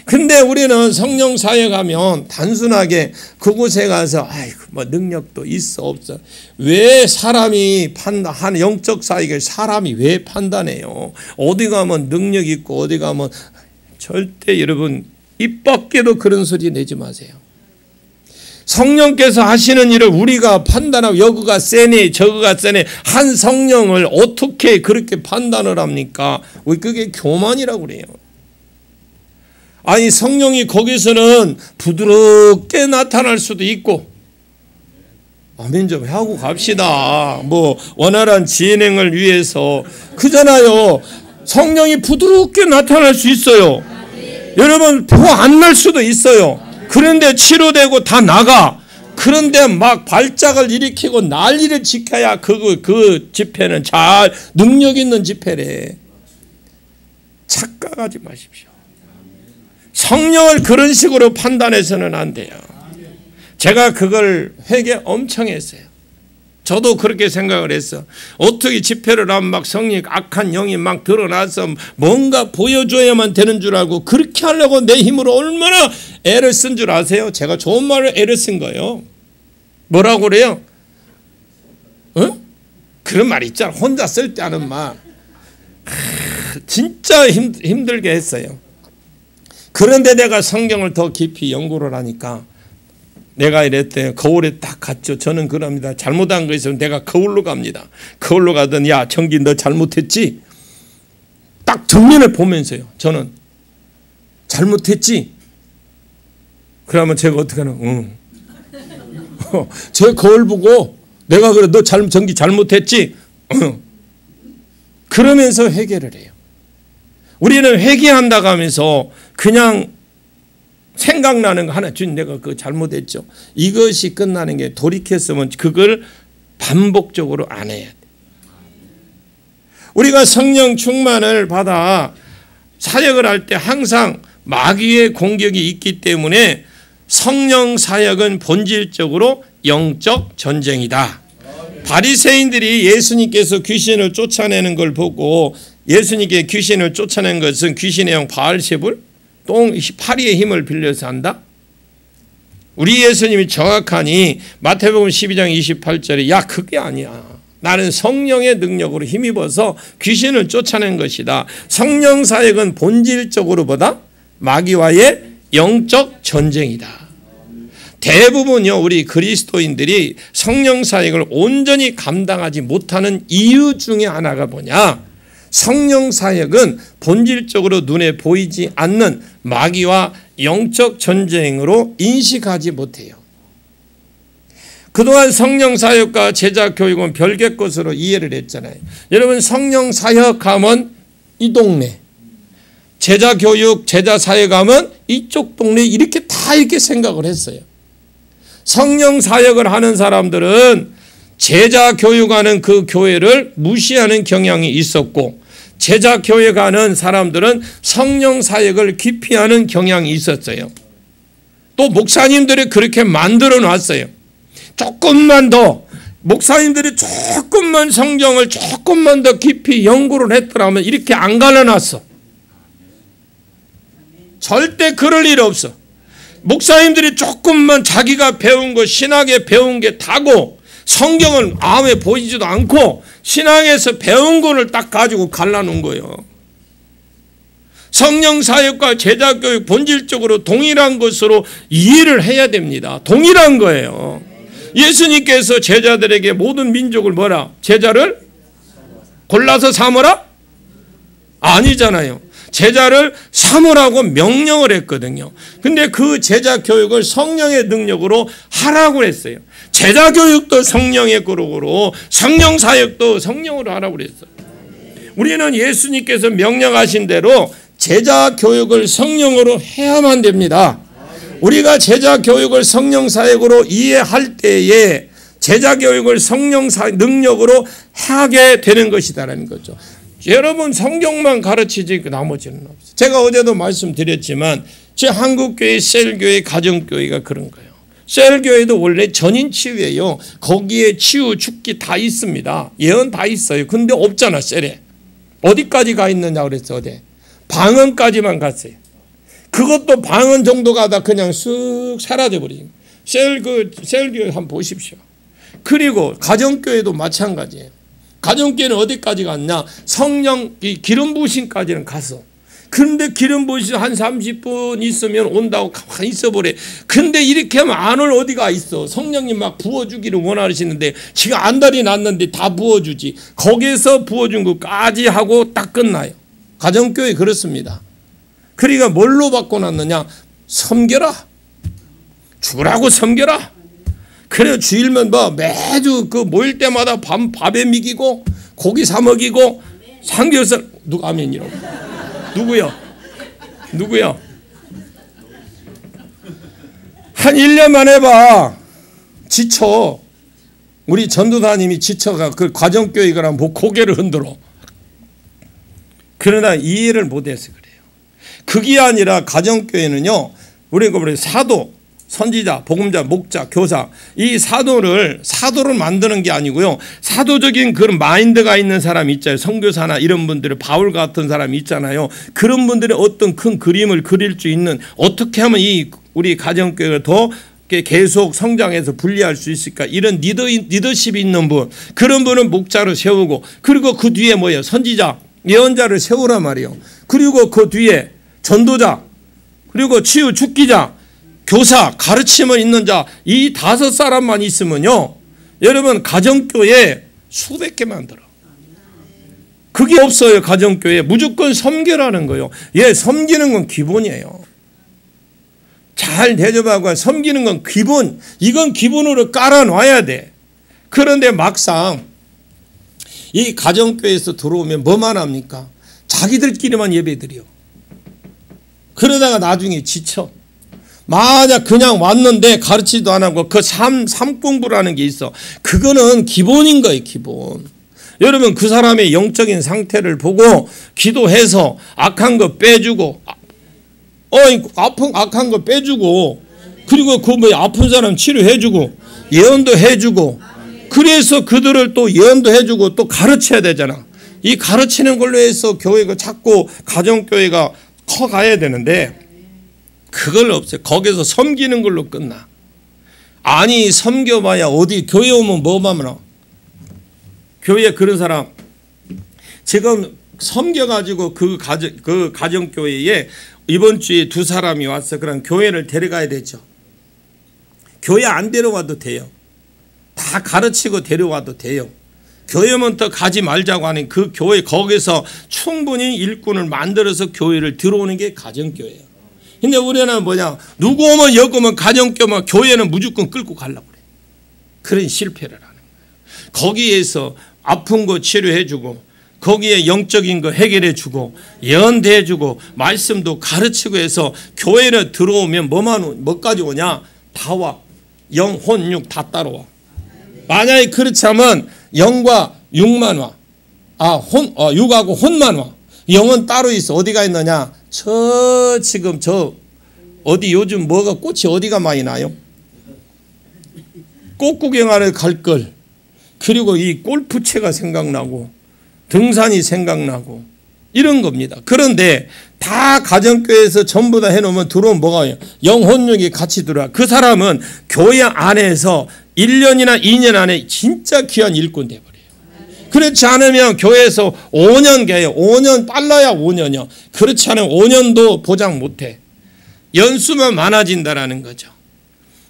근데 우리는 성령 사역하면 단순하게 그곳에 가서 뭐 능력도 있어 없어. 왜 사람이 판단하는 영적 사역을 사람이 왜 판단해요? 어디 가면 능력 있고 어디 가면 절대 여러분 입 밖에도 그런 소리 내지 마세요. 성령께서 하시는 일을 우리가 판단하고 여기가 세네 저기가 세네 한 성령을 어떻게 그렇게 판단을 합니까? 그게 교만이라고 그래요. 아니 성령이 거기서는 부드럽게 나타날 수도 있고, 아멘 좀 하고 갑시다. 뭐 원활한 진행을 위해서 그잖아요. 성령이 부드럽게 나타날 수 있어요. 여러분 보 안 날 수도 있어요. 그런데 치료되고 다 나가. 그런데 막 발작을 일으키고 난리를 지켜야 그 집회는 잘 능력 있는 집회래. 착각하지 마십시오. 성령을 그런 식으로 판단해서는 안 돼요. 제가 그걸 회개 엄청 했어요. 저도 그렇게 생각을 했어. 어떻게 집회를 하면 막 성령 악한 영이 막 드러나서 뭔가 보여줘야만 되는 줄 알고 그렇게 하려고 내 힘으로 얼마나 애를 쓴 줄 아세요? 제가 좋은 말을 애를 쓴 거예요. 뭐라고 그래요? 그런 말 있잖아. 혼자 쓸 때 하는 말. 진짜 힘들게 했어요. 그런데 내가 성경을 더 깊이 연구를 하니까 내가 이랬대요. 거울에 딱 갔죠. 저는 그럽니다. 잘못한 거 있으면 내가 거울로 갑니다. 거울로 가더니 야 정기 너 잘못했지? 딱 정면을 보면서요. 저는 잘못했지? 그러면 제가 어떻게 하나? 응. 제 거울 보고 내가 그래 너 전기 잘못했지? 그러면서 회개를 해요. 우리는 회개한다고 하면서 그냥 생각나는 거 하나, 주님 내가 그거 잘못했죠. 이것이 끝나는 게 돌이켰으면 그걸 반복적으로 안 해야 돼. 우리가 성령 충만을 받아 사역을 할 때 항상 마귀의 공격이 있기 때문에 성령 사역은 본질적으로 영적 전쟁이다. 바리새인들이 예수님께서 귀신을 쫓아내는 걸 보고 예수님께 귀신을 쫓아낸 것은 귀신의 영 바알세불 파리의 힘을 빌려서 한다. 우리 예수님이 정확하니 마태복음 12장 28절에 야 그게 아니야. 나는 성령의 능력으로 힘입어서 귀신을 쫓아낸 것이다. 성령 사역은 본질적으로 보다 마귀와의 영적 전쟁이다. 대부분요 우리 그리스도인들이 성령 사역을 온전히 감당하지 못하는 이유 중에 하나가 뭐냐? 성령 사역은 본질적으로 눈에 보이지 않는 마귀와 영적 전쟁으로 인식하지 못해요. 그동안 성령 사역과 제자 교육은 별개 것으로 이해를 했잖아요. 여러분 성령 사역하면 이 동네, 제자 교육, 제자 사역하면 이쪽 동네 이렇게 다 이렇게 생각을 했어요. 성령 사역을 하는 사람들은 제자 교육하는 그 교회를 무시하는 경향이 있었고 제자 교육하는 사람들은 성령 사역을 기피하는 경향이 있었어요. 또 목사님들이 그렇게 만들어 놨어요. 조금만 더 목사님들이 조금만 성경을 조금만 더 깊이 연구를 했더라면 이렇게 안 갈라놨어. 절대 그럴 일 없어. 목사님들이 조금만 자기가 배운 거 신학에 배운 게 다고 성경을 마음에 보이지도 않고 신앙에서 배운 거를 딱 가지고 갈라놓은 거예요. 성령 사역과 제자 교육 본질적으로 동일한 것으로 이해를 해야 됩니다. 동일한 거예요. 예수님께서 제자들에게 모든 민족을 뭐라? 제자를 골라서 삼으라? 아니잖아요. 제자를 삼으라고 명령을 했거든요. 근데 그 제자 교육을 성령의 능력으로 하라고 했어요. 제자 교육도 성령의 그룹으로 성령 사역도 성령으로 하라고 그랬어요. 우리는 예수님께서 명령하신 대로 제자 교육을 성령으로 해야만 됩니다. 우리가 제자 교육을 성령 사역으로 이해할 때에 제자 교육을 성령 능력으로 하게 되는 것이다라는 거죠. 여러분 성경만 가르치지 나머지는 없어요. 제가 어제도 말씀드렸지만 제 한국교회, 셀교회, 가정교회가 그런 거예요. 셀교회도 원래 전인치유예요. 거기에 치유, 죽기 다 있습니다. 예언 다 있어요. 근데 없잖아 셀에. 어디까지 가 있느냐 그랬어 어제. 방언까지만 갔어요. 그것도 방언 정도 가다 그냥 쓱 사라져버리죠. 셀교회 한번 보십시오. 그리고 가정교회도 마찬가지예요. 가정교회는 어디까지 갔냐? 성령 기름 부으심까지는 갔어. 근데 기름 부으심 한 30분 있으면 온다고 가만히 있어버려. 근데 이렇게 하면 안 올 어디가 있어. 성령님 막 부어주기를 원하시는데 지금 안달이 났는데 다 부어주지. 거기에서 부어준 것까지 하고 딱 끝나요. 가정교회 그렇습니다. 그러니까 뭘로 바꿔놨느냐? 섬겨라. 주라고 섬겨라. 그래 주일면 뭐 매주 그 모일 때마다 밥에 먹이고 고기 사 먹이고 삼겹살 누가 아멘이라고 누구요? 한 1년만 해봐. 지쳐. 우리 전도사님이 지쳐가 그 가정교육을 하면 고개를 흔들어. 그러나 이해를 못해서 그래요. 그게 아니라 가정교회는요 우리가 사도, 선지자, 복음자, 목자, 교사 이 사도를 만드는 게 아니고요. 사도적인 그런 마인드가 있는 사람이 있잖아요. 선교사나 이런 분들이 바울 같은 사람이 있잖아요. 그런 분들이 어떤 큰 그림을 그릴 수 있는 어떻게 하면 이 우리 가정교회가 더 계속 성장해서 분리할 수 있을까? 이런 리더십이 있는 분 그런 분은 목자로 세우고 그리고 그 뒤에 뭐예요? 선지자, 예언자를 세우란 말이에요. 그리고 그 뒤에 전도자 그리고 치유 죽기자 교사, 가르침을 있는 자, 이 5사람만 있으면요. 여러분, 가정교회 수백 개 만들어. 그게 없어요. 가정교회 무조건 섬기라는 거예요. 예, 섬기는 건 기본이에요. 잘 대접하고 섬기는 건 기본, 이건 기본으로 깔아놔야 돼. 그런데 막상 이 가정교회에서 들어오면 뭐만 합니까? 자기들끼리만 예배드려. 그러다가 나중에 지쳐. 만약 그냥 왔는데 가르치지도 안 하고 그 삶 공부라는 게 있어. 그거는 기본인 거예요. 기본. 여러분 그 사람의 영적인 상태를 보고 기도해서 악한 거 빼주고 악한 거 빼주고 그리고 그 뭐 아픈 사람 치료해주고 예언도 해주고 그래서 그들을 또 예언도 해주고 또 가르쳐야 되잖아. 이 가르치는 걸로 해서 교회가 자꾸 가정교회가 커가야 되는데 그걸 없어요. 거기서 섬기는 걸로 끝나. 아니 섬겨봐야 어디 교회 오면 뭐만 나. 교회에 그런 사람 지금 섬겨가지고 그 가정교회에 이번 주에 2사람이 와서 그런 교회를 데려가야 되죠. 교회 안 데려와도 돼요. 다 가르치고 데려와도 돼요. 교회만 더 가지 말자고 하는 그 교회 거기서 충분히 일꾼을 만들어서 교회를 들어오는 게 가정교회예요. 근데 우리는 뭐냐 누구 오면 여기 오면 가정교회만 교회는 무조건 끌고 가려고 그래. 그런 실패를 하는 거예요. 거기에서 아픈 거 치료해주고 거기에 영적인 거 해결해주고 예언도 해주고 말씀도 가르치고 해서 교회를 들어오면 뭐까지 오냐 다 와. 영, 혼, 육 다 따라와. 만약에 그렇지 않으면 영과 육만 와. 육하고 혼만 와. 영은 따로 있어. 어디가 있느냐 지금 어디 요즘 뭐가 꽃이 어디가 많이 나요? 꽃 구경하러 갈 걸. 그리고 이 골프채가 생각나고 등산이 생각나고 이런 겁니다. 그런데 다 가정교회에서 전부 다 해놓으면 들어오면 뭐가 와요? 영혼육이 같이 들어와. 그 사람은 교회 안에서 1년이나 2년 안에 진짜 귀한 일꾼 돼버려요. 그렇지 않으면 교회에서 5년 가요. 5년 빨라야 5년이요. 그렇지 않으면 5년도 보장 못해. 연수만 많아진다라는 거죠.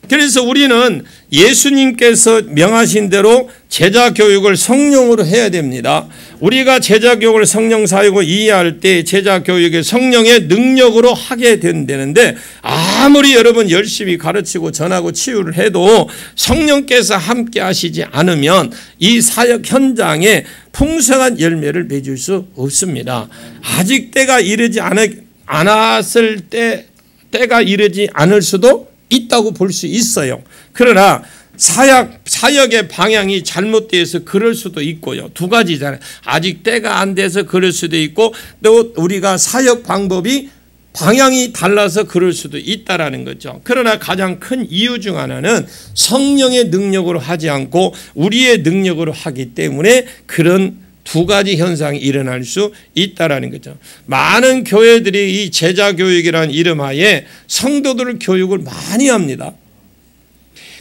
그래서 우리는 예수님께서 명하신 대로 제자 교육을 성령으로 해야 됩니다. 우리가 제자 교육을 성령 사역으로 이해할 때 제자 교육을 성령의 능력으로 하게 된다는데 아무리 여러분 열심히 가르치고 전하고 치유를 해도 성령께서 함께 하시지 않으면 이 사역 현장에 풍성한 열매를 맺을 수 없습니다. 아직 때가 이르지 않았을 때가 이르지 않을 수도 있다고 볼 수 있어요. 그러나 사역의 방향이 잘못되어서 그럴 수도 있고요. 2가지잖아요. 아직 때가 안 돼서 그럴 수도 있고 또 우리가 사역 방법이 방향이 달라서 그럴 수도 있다라는 거죠. 그러나 가장 큰 이유 중 하나는 성령의 능력으로 하지 않고 우리의 능력으로 하기 때문에 그런 2가지 현상이 일어날 수 있다라는 거죠. 많은 교회들이 이 제자교육이라는 이름하에 성도들 교육을 많이 합니다.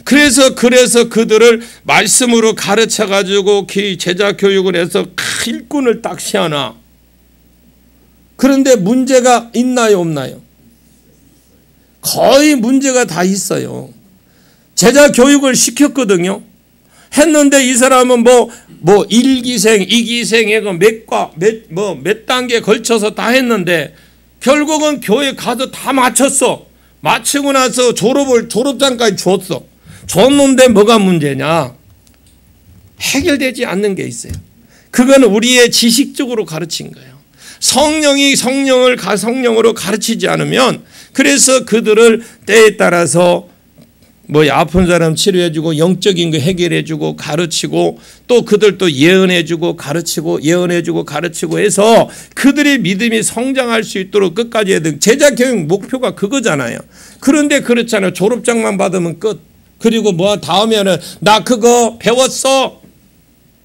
그래서 그들을 말씀으로 가르쳐가지고 제자교육을 해서 일꾼을 딱 세워놔. 그런데 문제가 있나요 없나요? 거의 문제가 다 있어요. 제자교육을 시켰거든요. 했는데 이 사람은 뭐 1기생, 2기생 몇 단계 걸쳐서 다 했는데 결국은 교회 가서 다 마쳤어. 마치고 나서 졸업장까지 줬어. 줬는데 뭐가 문제냐? 해결되지 않는 게 있어요. 그건 우리의 지식적으로 가르친 거예요. 성령이 성령으로 가르치지 않으면 그래서 그들을 때에 따라서 아픈 사람 치료해주고 영적인 거 해결해주고 가르치고 또 그들도 예언해주고 가르치고 예언해주고 가르치고 해서 그들의 믿음이 성장할 수 있도록 끝까지 해야 돼. 제자교육 목표가 그거잖아요. 그런데 그렇잖아요. 졸업장만 받으면 끝. 그리고 다음에는 나 그거 배웠어.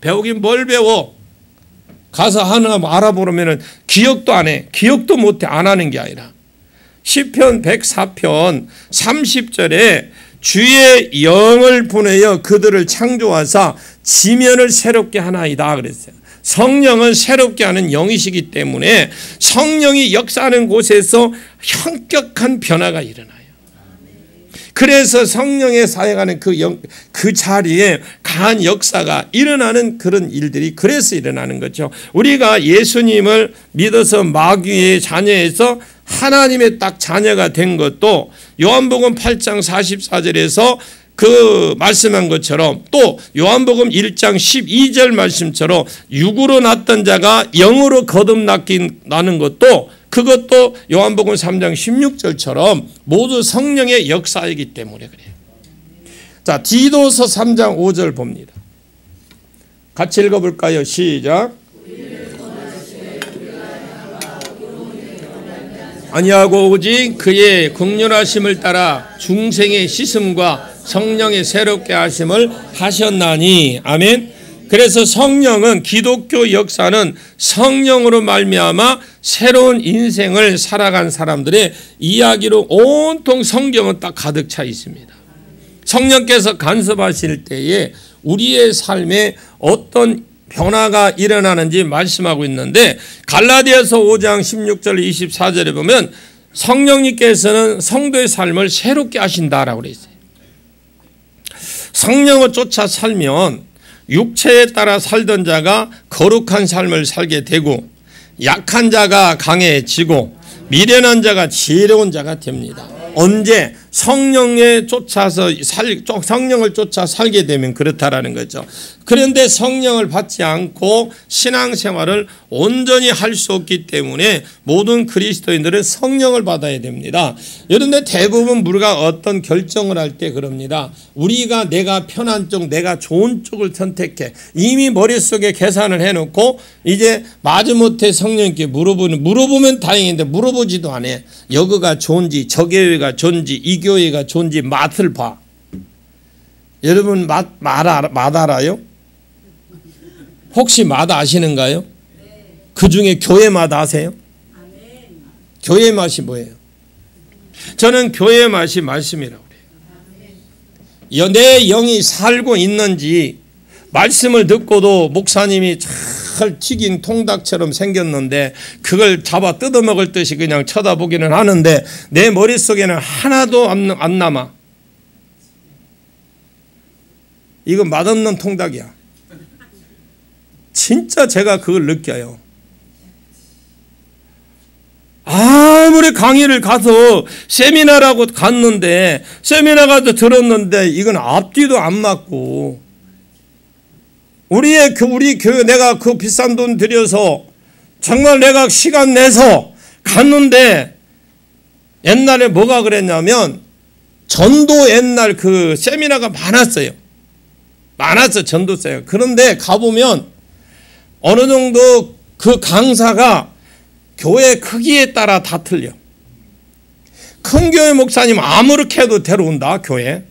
배우긴 뭘 배워. 가서 하나 알아보려면 기억도 안 해. 기억도 못해. 안 하는 게 아니라 시편 104편 30절에 주의 영을 보내어 그들을 창조하사 지면을 새롭게 하나이다 그랬어요. 성령은 새롭게 하는 영이시기 때문에 성령이 역사하는 곳에서 현격한 변화가 일어나요. 그래서 성령의 사역하는 그 자리에 다한 역사가 일어나는 그런 일들이 그래서 일어나는 거죠. 우리가 예수님을 믿어서 마귀의 자녀에서 하나님의 딱 자녀가 된 것도 요한복음 8장 44절에서 그 말씀한 것처럼, 또 요한복음 1장 12절 말씀처럼 육으로 났던 자가 영으로 거듭나는 것도, 그것도 요한복음 3장 16절처럼 모두 성령의 역사이기 때문에 그래요. 자, 디도서 3장 5절 봅니다. 같이 읽어볼까요? 시작. 아니하고 오직 그의 긍휼하심을 따라 중생의 씻음과 성령의 새롭게 하심을 하셨나니. 아멘. 그래서 성령은, 기독교 역사는 성령으로 말미암아 새로운 인생을 살아간 사람들의 이야기로 온통 성경은 딱 가득 차 있습니다. 성령께서 간섭하실 때에 우리의 삶에 어떤 변화가 일어나는지 말씀하고 있는데, 갈라디아서 5장 16절 24절에 보면 성령님께서는 성도의 삶을 새롭게 하신다라고 그랬어요. 성령을 쫓아 살면 육체에 따라 살던 자가 거룩한 삶을 살게 되고, 약한 자가 강해지고 미련한 자가 지혜로운 자가 됩니다. 언제? 성령을 쫓아 살게 되면 그렇다라는 거죠. 그런데 성령을 받지 않고 신앙생활을 온전히 할 수 없기 때문에 모든 그리스도인들은 성령을 받아야 됩니다. 그런데 대부분 우리가 어떤 결정을 할 때 그럽니다. 우리가 내가 편한 쪽, 내가 좋은 쪽을 선택해. 이미 머릿속에 계산을 해놓고 이제 마지못해 성령님께 물어보면 다행인데 물어보지도 않아. 여기가 좋은지, 저 교회가 좋은지, 이 교회가 좋은지 맛을 봐. 여러분 맛 알아요? 혹시 맛 아시는가요? 그 중에 교회 맛 아세요? 교회 맛이 뭐예요? 저는 교회 맛이 말씀이라고 그래요. 내 영이 살고 있는지, 말씀을 듣고도 목사님이 잘 튀긴 통닭처럼 생겼는데 그걸 잡아 뜯어먹을 듯이 그냥 쳐다보기는 하는데 내 머릿속에는 하나도 안 남아. 이거 맛없는 통닭이야. 진짜 제가 그걸 느껴요. 아무리 강의를 가서 세미나라고 갔는데, 세미나 가서 들었는데 이건 앞뒤도 안 맞고, 우리 교회 내가 그 비싼 돈 들여서 정말 내가 시간 내서 갔는데, 옛날에 뭐가 그랬냐면 전도 옛날 그 세미나가 많았어요. 전도세요. 그런데 가보면 어느 정도 그 강사가 교회 크기에 따라 다 틀려. 큰 교회 목사님 아무렇게 해도 데려온다, 교회.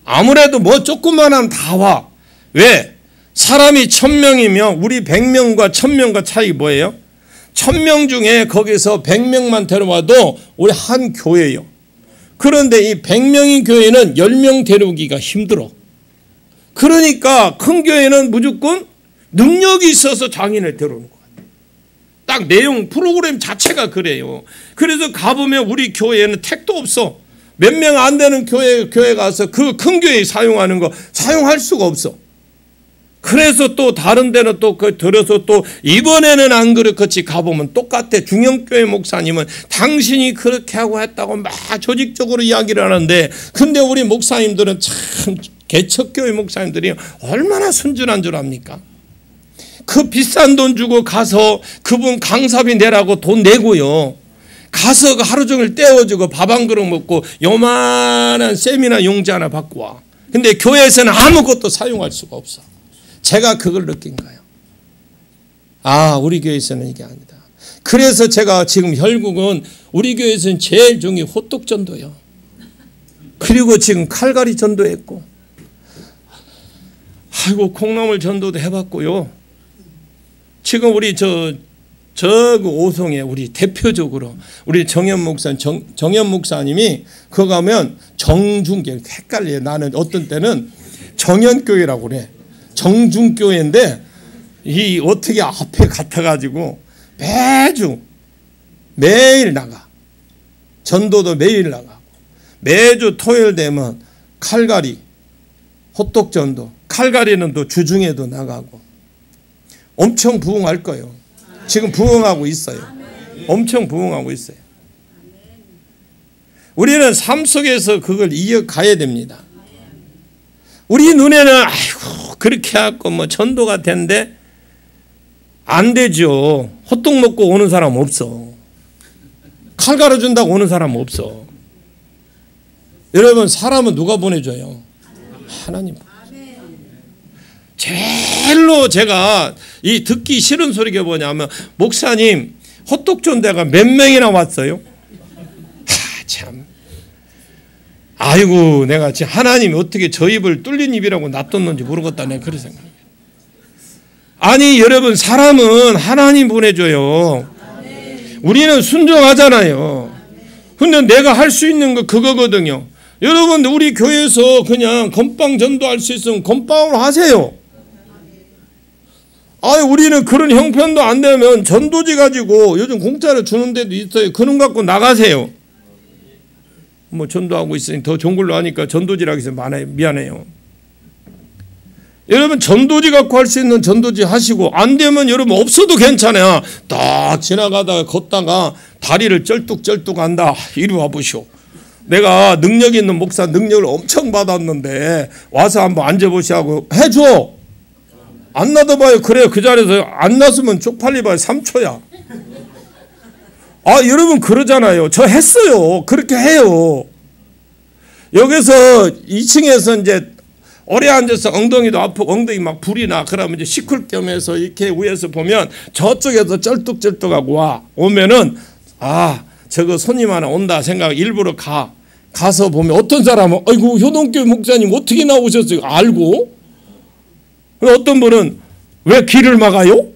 아무래도 뭐 조금만 하면 다 와. 왜? 사람이 1000명이면 우리 100명과 1000명과 차이 뭐예요? 1000명 중에 거기서 100명만 데려와도 우리 한 교회예요. 그런데 이 100명인 교회는 10명 데려오기가 힘들어. 그러니까 큰 교회는 무조건 능력이 있어서 장인을 데려오는 거예요. 딱 내용 프로그램 자체가 그래요. 그래서 가보면 우리 교회에는 택도 없어. 몇 명 안 되는 교회 가서 그 큰 교회 사용하는 거 사용할 수가 없어. 그래서 또 다른 데는 또 그 들어서 또 이번에는 안 그렇지 가보면 똑같아. 중형교회 목사님은 당신이 그렇게 하고 했다고 막 조직적으로 이야기를 하는데, 근데 우리 목사님들은 참 개척교회 목사님들이 얼마나 순진한 줄 압니까? 그 비싼 돈 주고 가서 그분 강사비 내라고 돈 내고요. 가서 하루 종일 떼어주고 밥 한 그릇 먹고 요만한 세미나 용지 하나 받고 와. 근데 교회에서는 아무것도 사용할 수가 없어. 제가 그걸 느낀 거예요. 아, 우리 교회에서는 이게 아니다. 그래서 제가 지금 결국은 우리 교회에서는 제일 중요한 호떡 전도요. 그리고 지금 칼갈이 전도했고, 아이고 콩나물 전도도 해봤고요. 지금 우리 그 오송에 우리 대표적으로 우리 정현 목사님이 그거 가면 정중교회 헷갈려요. 나는 어떤 때는 정현교회라고 그래. 정중교회인데 이 어떻게 앞에 같아가지고 매일 나가. 전도도 매일 나가고 매주 토요일 되면 칼갈이, 호떡전도, 칼갈이는 또 주중에도 나가고 엄청 부흥할 거예요. 지금 부흥하고 있어요. 엄청 부흥하고 있어요. 우리는 삶 속에서 그걸 이어가야 됩니다. 우리 눈에는 아이고 그렇게 하고 뭐 전도가 된대 안 되죠. 호떡 먹고 오는 사람 없어. 칼 갈아준다고 오는 사람 없어. 여러분 사람은 누가 보내줘요? 하나님. 제일로 제가 이 듣기 싫은 소리가 뭐냐면 목사님 호떡 준 데가 몇 명이나 왔어요? 참. 아이고 내가 지금 하나님이 어떻게 저 입을 뚫린 입이라고 놔뒀는지 모르겠다 내가 그런 생각이에요. 아니 여러분 사람은 하나님 보내줘요. 우리는 순종하잖아요. 근데 내가 할 수 있는 거 그거거든요. 여러분 우리 교회에서 그냥 건빵 전도할 수 있으면 건빵으로 하세요. 아니 우리는 그런 형편도 안 되면 전도지 가지고 요즘 공짜로 주는 데도 있어요. 그런 거 갖고 나가세요. 뭐 전도하고 있으니 더 좋은 걸로 하니까 전도지라고 해서 많아요. 미안해요. 여러분 전도지 갖고 할 수 있는 전도지 하시고 안 되면 여러분 없어도 괜찮아요. 딱 지나가다가 걷다가 다리를 쩔뚝쩔뚝 한다. 이리 와보시오. 내가 능력 있는 목사 능력을 엄청 받았는데 와서 한번 앉아보시라고 해줘. 안 놔둬봐요. 그래 그 자리에서 안 놨으면 쪽팔려봐요. 3초야. 아 여러분 그러잖아요. 저 했어요. 그렇게 해요. 여기서 2층에서 이제 오래 앉아서 엉덩이도 아프고 엉덩이 막 불이 나. 그러면 이제 시쿨 겸해서 이렇게 위에서 보면 저쪽에서 쩔뚝쩔뚝하고 와. 오면은 아 저거 손님 하나 온다 생각 일부러 가서 보면 어떤 사람은 아이고 효동교회 목사님 어떻게 나오셨어요? 알고. 어떤 분은 왜 길을 막아요?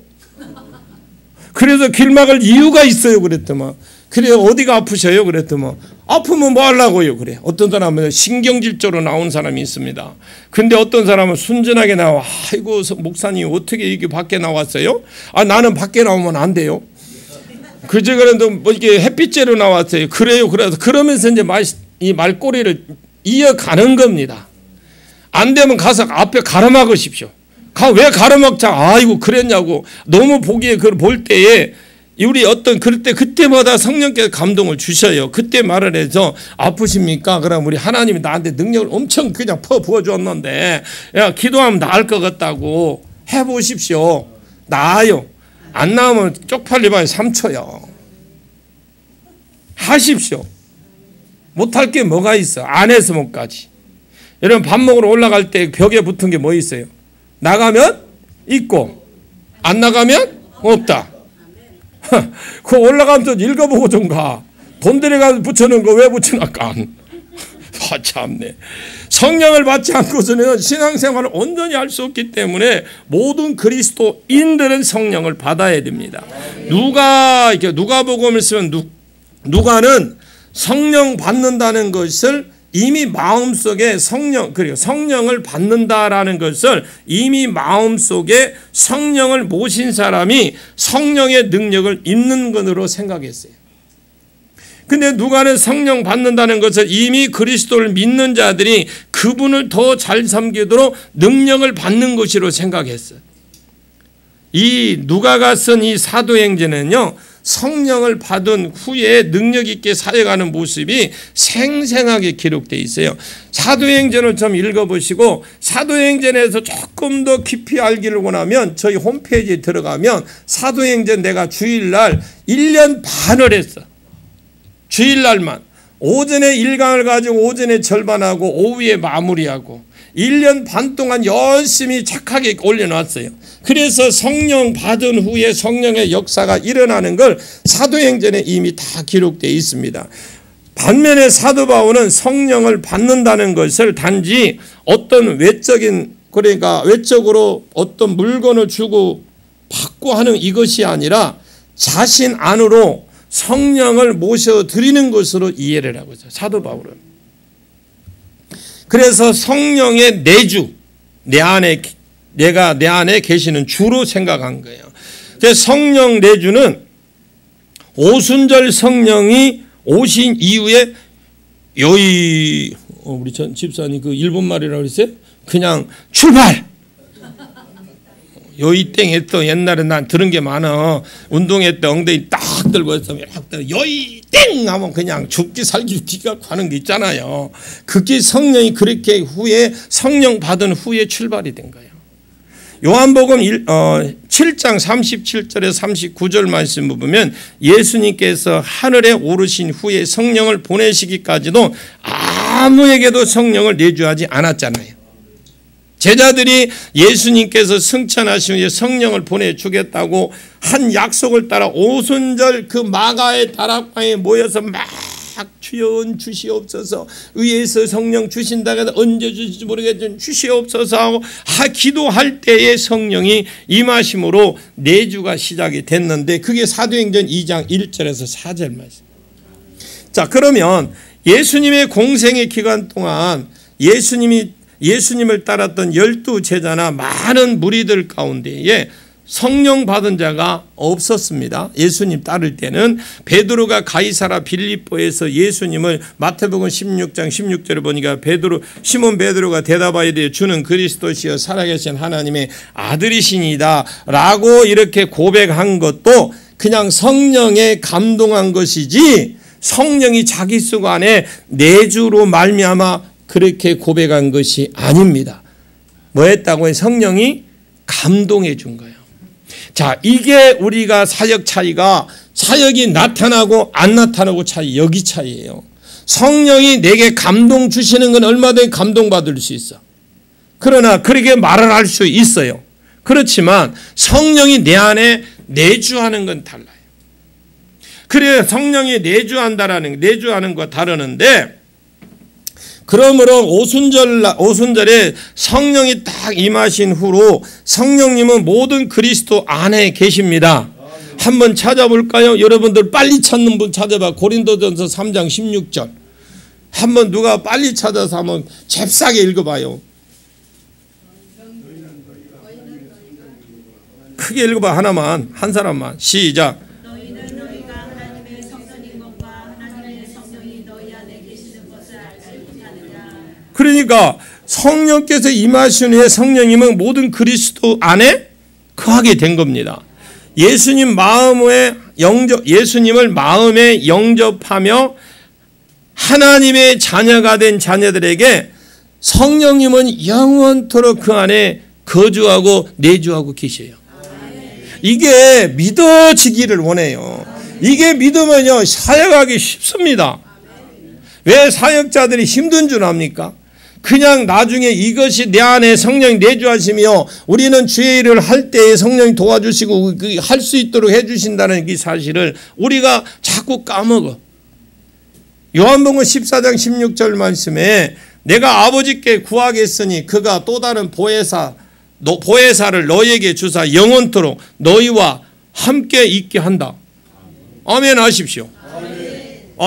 그래서 길 막을 이유가 있어요. 그랬더만 그래 어디가 아프셔요? 그랬더만 아프면 뭐 하려고요? 그래. 어떤 사람은 신경질조로 나온 사람이 있습니다. 근데 어떤 사람은 순전하게 나와. 아이고 목사님 어떻게 이렇게 밖에 나왔어요? 아 나는 밖에 나오면 안 돼요. 그저 그래도 뭐 이게 햇빛째로 나왔어요. 그래요. 그래서 그러면서 이제 이 말꼬리를 이어가는 겁니다. 안 되면 가서 앞에 가로막으십시오. 왜 가로막자? 아이고 그랬냐고. 너무 보기에 그걸 볼 때에 우리 어떤 그럴 때 그때마다 성령께서 감동을 주셔요. 그때 말을 해서 아프십니까? 그럼 우리 하나님이 나한테 능력을 엄청 그냥 부어줬는데 야 기도하면 나을 것 같다고 해보십시오. 나아요. 안 나오면 쪽팔리봐요. 3초요. 하십시오. 못할 게 뭐가 있어. 안에서 못가지. 여러분 밥 먹으러 올라갈 때 벽에 붙은 게 뭐 있어요? 나가면 있고 안 나가면 없다. 그거 올라가면서 읽어보고 좀 가. 돈 들여가서 붙여놓은 거 왜 붙여놨까? 참네. 성령을 받지 않고서는 신앙생활을 온전히 할 수 없기 때문에 모든 그리스도인들은 성령을 받아야 됩니다. 누가복음을 쓰면 누가는 성령 받는다는 것을 이미 마음속에 그리고 성령을 받는다라는 것을 이미 마음속에 성령을 모신 사람이 성령의 능력을 있는 것으로 생각했어요. 근데 누가는 성령 받는다는 것을 이미 그리스도를 믿는 자들이 그분을 더 잘 섬기도록 능력을 받는 것으로 생각했어요. 이 누가가 쓴 이 사도행전은요. 성령을 받은 후에 능력 있게 사역하는 모습이 생생하게 기록되어 있어요. 사도행전을 좀 읽어보시고 사도행전에서 조금 더 깊이 알기를 원하면 저희 홈페이지에 들어가면 사도행전 내가 주일날 1년 반을 했어. 주일날만. 오전에 1강을 가지고 오전에 절반하고 오후에 마무리하고 1년 반 동안 열심히 착하게 올려놨어요. 그래서 성령 받은 후에 성령의 역사가 일어나는 걸 사도행전에 이미 다 기록되어 있습니다. 반면에 사도 바울은 성령을 받는다는 것을 단지 어떤 그러니까 외적으로 어떤 물건을 주고 받고 하는 이것이 아니라 자신 안으로 성령을 모셔드리는 것으로 이해를 하고 있어요. 사도 바울은. 그래서 성령의 내주, 내가 내 안에 계시는 주로 생각한 거예요. 그래서 성령 내주는 오순절 성령이 오신 이후에 우리 전 집사님 그 일본 말이라고 그랬어요? 그냥 출발! 요이땡 했어. 옛날에 난 들은 게 많아. 운동회 때 엉덩이 딱 들고 있으면 요이땡 하면 그냥 죽기 살기 기가 가는 게 있잖아요. 그게 성령이 그렇게 후에 성령 받은 후에 출발이 된 거예요. 요한복음 7장 37절에 39절 말씀을 보면 예수님께서 하늘에 오르신 후에 성령을 보내시기까지도 아무에게도 성령을 내주하지 않았잖아요. 제자들이 예수님께서 승천하신 후에 성령을 보내주겠다고 한 약속을 따라 오순절 그 마가의 다락방에 모여서 막 주여 주시옵소서, 의에서 성령 주신다 해서 언제 주실지 모르겠지만 주시옵소서 하고 기도할 때에 성령이 임하심으로 내주가 시작이 됐는데 그게 사도행전 2장 1절에서 4절 말씀. 자, 그러면 예수님의 공생의 기간 동안 예수님을 따랐던 12 제자나 많은 무리들 가운데에 성령 받은 자가 없었습니다. 예수님 따를 때는 베드로가 가이사라 빌립보에서 예수님을 마태복음 16장 16절에 보니까 시몬 베드로가 대답하여 주는 그리스도시여 살아계신 하나님의 아들이시니다 라고 이렇게 고백한 것도 그냥 성령에 감동한 것이지 성령이 자기 속 안에 내주로 말미암아 그렇게 고백한 것이 아닙니다. 뭐 했다고요? 성령이 감동해 준 거예요. 자, 이게 우리가 사역 차이가 사역이 나타나고 안 나타나고 차이, 여기 차이예요. 성령이 내게 감동 주시는 건 얼마든지 감동받을 수 있어. 그러나 그렇게 말을 할 수 있어요. 그렇지만 성령이 내 안에 내주하는 건 달라요. 그래 성령이 내주하는 거 다르는데 그러므로 오순절에 성령이 딱 임하신 후로 성령님은 모든 그리스도 안에 계십니다. 한번 찾아볼까요? 여러분들 빨리 찾는 분 찾아봐. 고린도전서 3장 16절. 한번 누가 빨리 찾아서 한번 잽싸게 읽어봐요. 크게 읽어봐. 하나만, 한 사람만. 시작. 그러니까 성령께서 임하신 후에 성령님은 모든 그리스도 안에 거하게 된 겁니다. 예수님을 마음에 영접하며 하나님의 자녀가 된 자녀들에게 성령님은 영원토록 그 안에 거주하고 내주하고 계셔요. 이게 믿어지기를 원해요. 이게 믿으면요 사역하기 쉽습니다. 왜 사역자들이 힘든 줄 압니까? 그냥 나중에 이것이 내 안에 성령이 내주하시며 우리는 주의 일을 할 때에 성령이 도와주시고 할 수 있도록 해주신다는 이 사실을 우리가 자꾸 까먹어. 요한복음 14장 16절 말씀에 내가 아버지께 구하겠으니 그가 또 다른 보혜사를 너희에게 주사 영원토록 너희와 함께 있게 한다. 아멘 하십시오.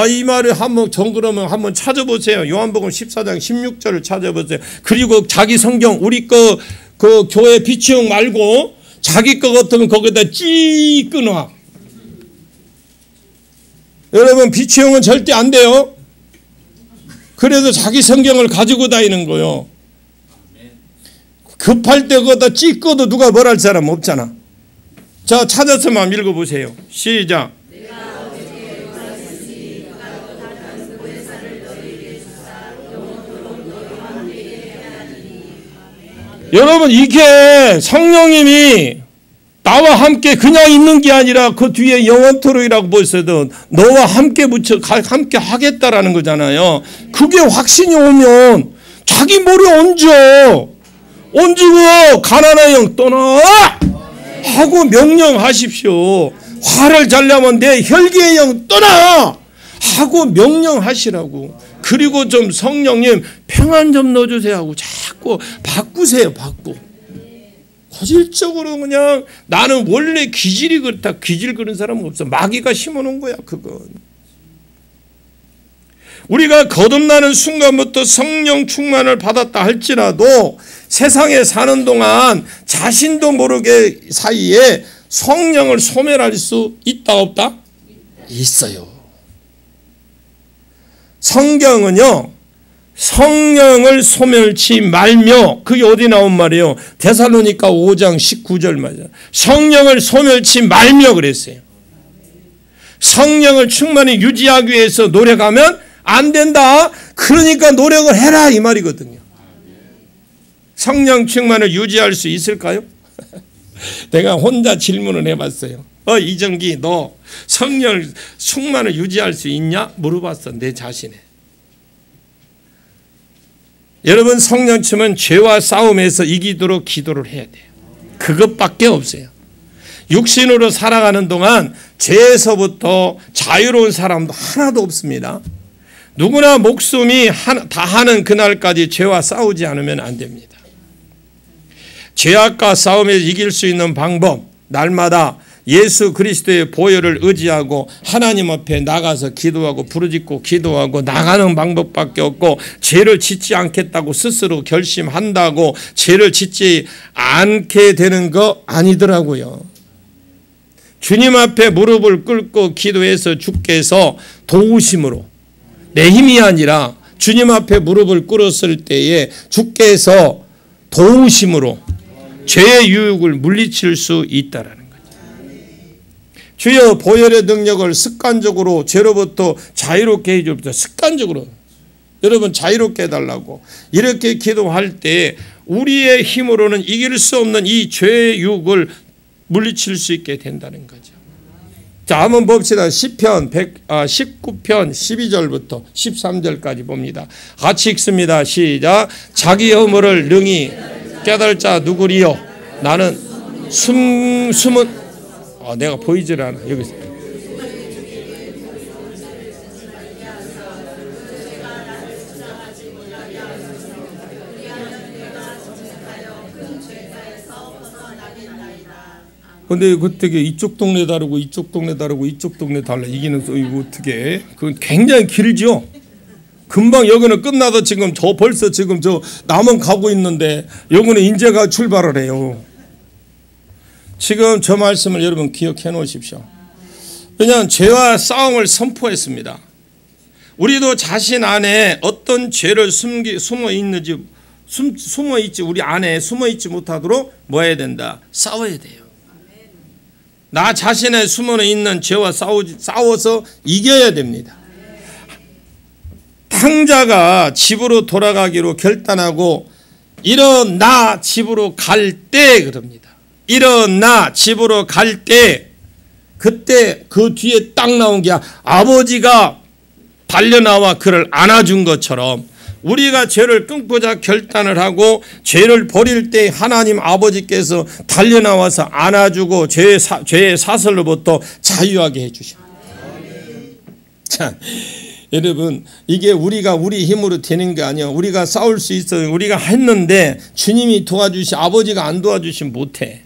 이 말을 한번 정그러면 한번 찾아보세요. 요한복음 14장 16절을 찾아보세요. 그리고 자기 성경 우리 그 교회 비치용 말고 자기 거 같으면 거기다 찌 끊어. 여러분 비치용은 절대 안 돼요. 그래서 자기 성경을 가지고 다니는 거요. 급할 때 거기다 찌 꺼도 누가 뭘 할 사람 없잖아. 자, 찾아서만 읽어보세요. 시작. 여러분 이게 성령님이 나와 함께 그냥 있는 게 아니라 그 뒤에 영원토록이라고 보셔도 너와 함께 함께 하겠다라는 거잖아요. 그게 확신이 오면 자기 머리 얹고 가난한 영 떠나 하고 명령하십시오. 화를 잘려면 내 혈기의 영 떠나 하고 명령하시라고. 그리고 좀 성령님 평안 좀 넣어주세요 하고 자꾸 바꾸세요. 거질적으로 그냥 나는 원래 기질이 그렇다. 기질 그런 사람은 없어. 마귀가 심어놓은 거야 그건. 우리가 거듭나는 순간부터 성령 충만을 받았다 할지라도 세상에 사는 동안 자신도 모르게 사이에 성령을 소멸할 수 있다 없다? 있어요. 성경은요 성령을 소멸치 말며, 그게 어디 나온 말이에요? 데살로니가 5장 19절 말이에요. 성령을 소멸치 말며 그랬어요. 성령을 충만히 유지하기 위해서 노력하면 안 된다. 그러니까 노력을 해라 이 말이거든요. 성령 충만을 유지할 수 있을까요? 내가 혼자 질문을 해봤어요. 이정기, 너 성령 충만을 유지할 수 있냐? 물어봤어, 내 자신에. 여러분, 성령 충만 죄와 싸움에서 이기도록 기도를 해야 돼요. 그것밖에 없어요. 육신으로 살아가는 동안 죄에서부터 자유로운 사람도 하나도 없습니다. 누구나 목숨이 다하는 그날까지 죄와 싸우지 않으면 안 됩니다. 죄악과 싸움에 이길 수 있는 방법, 날마다 예수 그리스도의 보혈을 의지하고 하나님 앞에 나가서 기도하고 부르짖고 기도하고 나가는 방법밖에 없고, 죄를 짓지 않겠다고 스스로 결심한다고 죄를 짓지 않게 되는 거 아니더라고요. 주님 앞에 무릎을 꿇고 기도해서 주께서 도우심으로, 내 힘이 아니라 주님 앞에 무릎을 꿇었을 때에 주께서 도우심으로 죄의 유혹을 물리칠 수 있다라는 거죠. 주여 보혈의 능력을 습관적으로 죄로부터 자유롭게 해주옵소서. 습관적으로 여러분 자유롭게 해달라고 이렇게 기도할 때 우리의 힘으로는 이길 수 없는 이 죄의 유혹을 물리칠 수 있게 된다는 거죠. 자, 한번 봅시다. 시편 19편 12절부터 13절까지 봅니다. 같이 읽습니다. 시작. 자기 허물을 능히 깨달을 자 누구리요? 나는 숨은 내가 보이질 않아. 여기 있어. 근데 어떻게 이쪽 동네 다르고 이쪽 동네 다르고 이쪽 동네 달라. 이기는 이거 어떻게? 그건 굉장히 길죠. 금방 여기는 끝나서 지금 벌써 지금 남은 가고 있는데 여기는 인제가 출발을 해요. 지금 저 말씀을 여러분 기억해 놓으십시오. 왜냐하면 죄와 싸움을 선포했습니다. 우리도 자신 안에 어떤 죄를 숨어 있지 우리 안에 숨어 있지 못하도록 뭐 해야 된다? 싸워야 돼요. 나 자신에 숨어 있는 죄와 싸워서 이겨야 됩니다. 탕자가 집으로 돌아가기로 결단하고 일어나 집으로 갈 때 그럽니다. 일어나 집으로 갈 때, 그때 그 뒤에 딱 나온 게 아버지가 달려나와 그를 안아준 것처럼 우리가 죄를 끊고자 결단을 하고 죄를 버릴 때 하나님 아버지께서 달려나와서 안아주고 죄의 사슬로부터 자유하게 해주십니다. 자, 여러분, 이게 우리가 우리 힘으로 되는 게 아니야. 우리가 싸울 수 있어요. 우리가 했는데 주님이 아버지가 안 도와주시면 못해.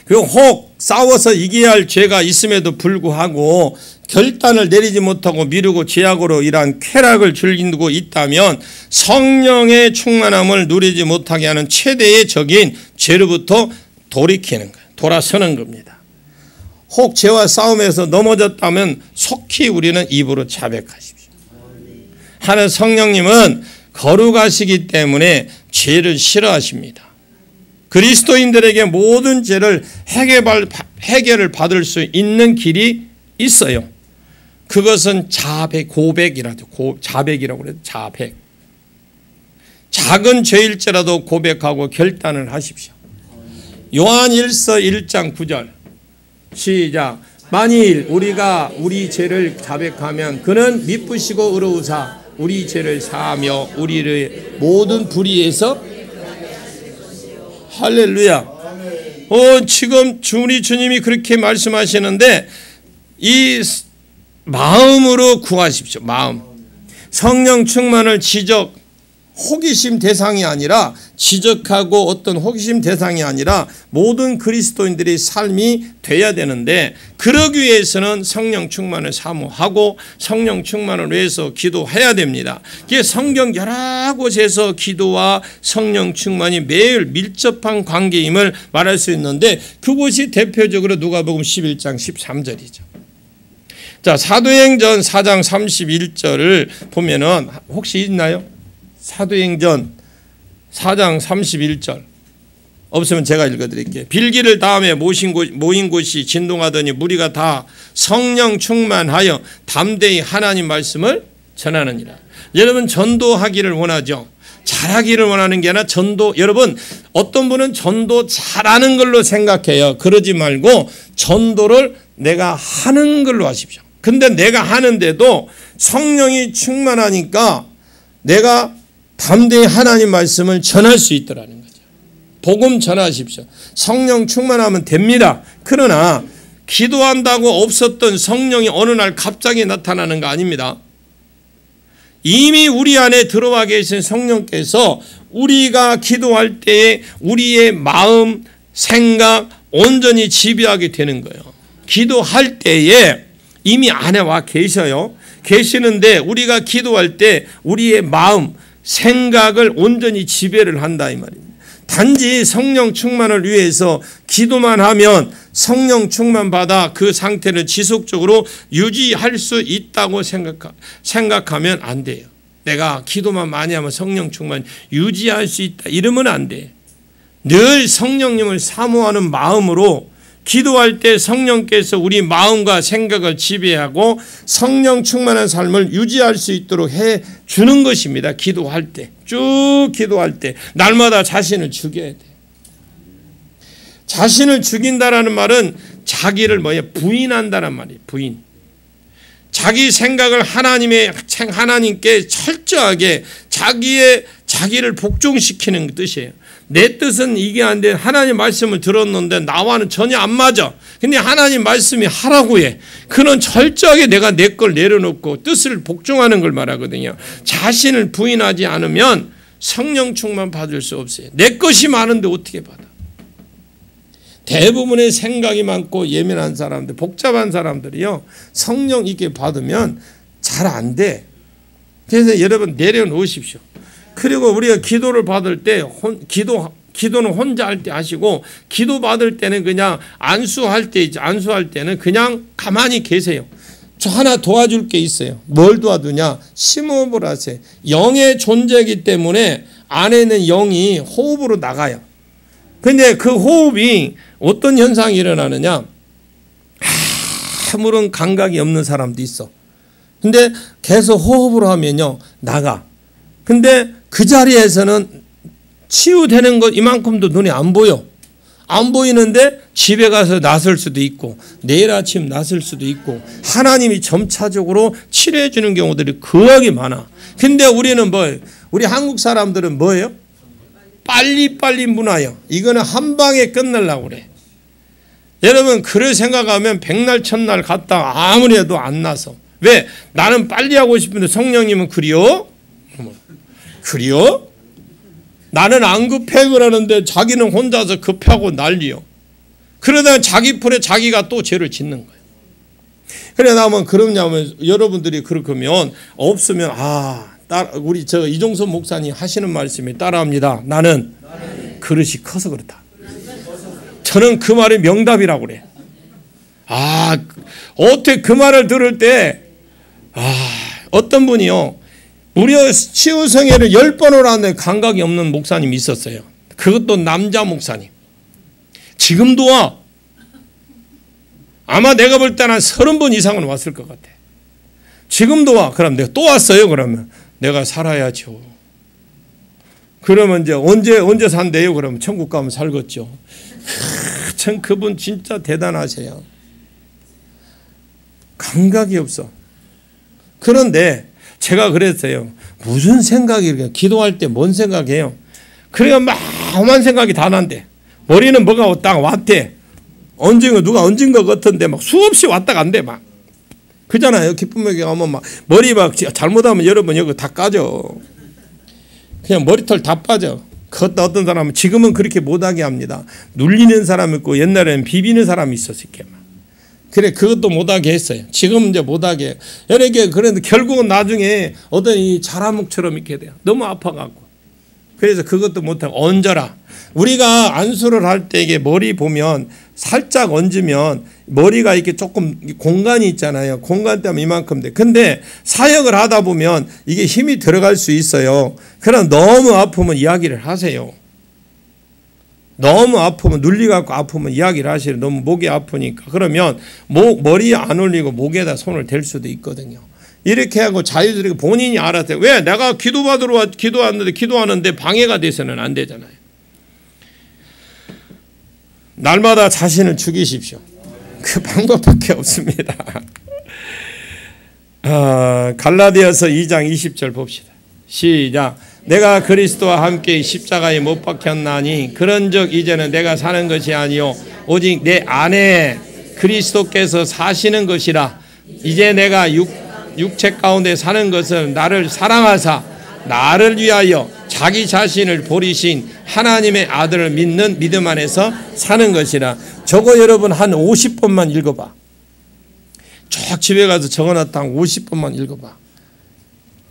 그리고 혹 싸워서 이겨야 할 죄가 있음에도 불구하고 결단을 내리지 못하고 미루고 죄악으로 이러한 쾌락을 즐기고 있다면 성령의 충만함을 누리지 못하게 하는 최대의 적인 죄로부터 돌이키는 거예요. 돌아서는 겁니다. 혹 죄와 싸움에서 넘어졌다면 속히 우리는 입으로 자백하십시오. 하는 성령님은 거룩하시기 때문에 죄를 싫어하십니다. 그리스도인들에게 모든 죄를 해결을 받을 수 있는 길이 있어요. 그것은 자백이라고 그래요. 자백. 작은 죄일지라도 고백하고 결단을 하십시오. 요한일서 1장 9절 시작. 만일 우리가 우리 죄를 자백하면 그는 미쁘시고 의로우사 우리 죄를 사하며 우리를 모든 불의에서 할렐루야. 지금 우리 주님이 그렇게 말씀하시는데 이 마음으로 구하십시오. 마음. 성령 충만을 호기심 대상이 아니라 지적하고 어떤 호기심 대상이 아니라 모든 그리스도인들의 삶이 돼야 되는데, 그러기 위해서는 성령 충만을 사모하고 성령 충만을 위해서 기도해야 됩니다. 이게 성경 여러 곳에서 기도와 성령 충만이 매일 밀접한 관계임을 말할 수 있는데, 그곳이 대표적으로 누가복음 11장 13절이죠. 자, 사도행전 4장 31절을 보면은 혹시 있나요? 사도행전 4장 31절. 없으면 제가 읽어드릴게요. 빌기를 다음에 모인 곳이 진동하더니 무리가 다 성령 충만하여 담대히 하나님 말씀을 전하느니라. 여러분, 전도하기를 원하죠. 잘하기를 원하는 게 아니라 전도, 여러분 어떤 분은 전도 잘하는 걸로 생각해요. 그러지 말고 전도를 내가 하는 걸로 하십시오. 근데 내가 하는데도 성령이 충만하니까 내가 담대히 하나님 말씀을 전할 수 있더라는 거죠. 복음 전하십시오. 성령 충만하면 됩니다. 그러나 기도한다고 없었던 성령이 어느 날 갑자기 나타나는 거 아닙니다. 이미 우리 안에 들어와 계신 성령께서 우리가 기도할 때에 우리의 마음, 생각 온전히 지배하게 되는 거예요. 기도할 때에 이미 안에 와 계셔요. 계시는데 우리가 기도할 때 우리의 마음, 생각을 온전히 지배를 한다 이 말입니다. 단지 성령 충만을 위해서 기도만 하면 성령 충만 받아 그 상태를 지속적으로 유지할 수 있다고 생각하면 안 돼요. 내가 기도만 많이 하면 성령 충만 유지할 수 있다 이러면 안 돼. 늘 성령님을 사모하는 마음으로 기도할 때 성령께서 우리 마음과 생각을 지배하고 성령 충만한 삶을 유지할 수 있도록 해 주는 것입니다. 기도할 때, 쭉 기도할 때 날마다 자신을 죽여야 돼. 자신을 죽인다라는 말은 자기를 부인한다는 말이에요. 부인. 자기 생각을 하나님께 철저하게 자기를 복종시키는 뜻이에요. 내 뜻은 이게 안 돼. 하나님 말씀을 들었는데 나와는 전혀 안 맞아. 근데 하나님 말씀이 하라고 해. 그는 철저하게 내가 내 걸 내려놓고 뜻을 복종하는 걸 말하거든요. 자신을 부인하지 않으면 성령 충만 받을 수 없어요. 내 것이 많은데 어떻게 받아? 대부분의 생각이 많고 예민한 사람들, 복잡한 사람들이요, 성령 있게 받으면 잘 안 돼. 그래서 여러분 내려놓으십시오. 그리고 우리가 기도를 받을 때 기도는 혼자 할 때 하시고 기도 받을 때는 그냥 안수할 때는 그냥 가만히 계세요. 저 하나 도와줄 게 있어요. 뭘 도와주냐? 심호흡을 하세요. 영의 존재이기 때문에 안에 있는 영이 호흡으로 나가요. 근데 그 호흡이 어떤 현상이 일어나느냐? 아무런 감각이 없는 사람도 있어. 근데 계속 호흡으로 하면요, 나가. 근데 그 자리에서는 치유되는 것 이만큼도 눈에 안 보여. 안 보이는데 집에 가서 나설 수도 있고 내일 아침 나설 수도 있고 하나님이 점차적으로 치료해 주는 경우들이 거하게 많아. 근데 우리는 뭐예요? 우리 한국 사람들은 뭐예요? 빨리빨리 문화요. 이거는 한 방에 끝내려고 그래. 여러분, 그럴 생각하면 백날 천날 갔다 아무리 해도 안 나서. 왜? 나는 빨리 하고 싶은데 성령님은 그리요? 그리요? 나는 안 급해 그러는데 자기는 혼자서 급하고 난리요. 그러다 자기 풀에 자기가 또 죄를 짓는 거예요. 그래 나면 그러냐면 여러분들이 그렇게면 없으면 우리 이종선 목사님 하시는 말씀에 따라합니다. 나는 그릇이 커서 그렇다. 저는 그 말이 명답이라고 그래. 어떻게 그 말을 들을 때 어떤 분이요, 무려 치유성회를 10번을 하는데 감각이 없는 목사님이 있었어요. 그것도 남자 목사님. 지금도 와. 아마 내가 볼 때는 한 30번 이상은 왔을 것 같아. 지금도 와. 그럼 내가 또 왔어요. 그러면 내가 살아야죠. 그러면 이제 언제 산대요? 그러면 천국 가면 살겠죠. 참 그분 진짜 대단하세요. 감각이 없어. 그런데 제가 그랬어요. 무슨 생각이, 기도할 때 뭔 생각해요? 그래야 막 험한 생각이 다 난대. 머리는 뭐가 왔다가 왔대. 누가 얹은 것 같은데 막 수없이 왔다 간대 막. 그잖아요. 기쁨에게 가면 막 머리 막 잘못하면 여러분 여기 다 까져. 그냥 머리털 다 빠져. 그것도 어떤 사람은 지금은 그렇게 못하게 합니다. 눌리는 사람 있고 옛날에는 비비는 사람이 있었을 게 막. 그래 그것도 못하게 했어요. 지금 이제 못하게. 이렇게 그런데 결국은 나중에 어떤 이 자라목처럼 이렇게 돼요. 너무 아파갖고. 그래서 그것도 못하고 얹어라. 우리가 안수를 할 때 이게 머리 보면 살짝 얹으면 머리가 이렇게 조금 공간이 있잖아요. 공간 때문에 이만큼 돼. 근데 사역을 하다 보면 이게 힘이 들어갈 수 있어요. 그럼 너무 아프면 이야기를 하세요. 너무 아프면 눌리갖고 아프면 이야기를 하시려. 너무 목이 아프니까. 그러면 머리에 안 올리고 목에다 손을 댈 수도 있거든요. 이렇게 하고 자유스럽게 본인이 알아서. 왜? 내가 기도하는데 방해가 돼서는 안 되잖아요. 날마다 자신을 죽이십시오. 그 방법밖에 없습니다. 갈라디아서 2장 20절 봅시다. 시작. 내가 그리스도와 함께 십자가에 못 박혔나니 그런즉 이제는 내가 사는 것이 아니요 오직 내 안에 그리스도께서 사시는 것이라. 이제 내가 육체 가운데 사는 것은 나를 사랑하사 나를 위하여 자기 자신을 버리신 하나님의 아들을 믿는 믿음 안에서 사는 것이라. 저거 여러분 한 50번만 읽어봐. 쭉 집에 가서 적어놨다 한 50번만 읽어봐.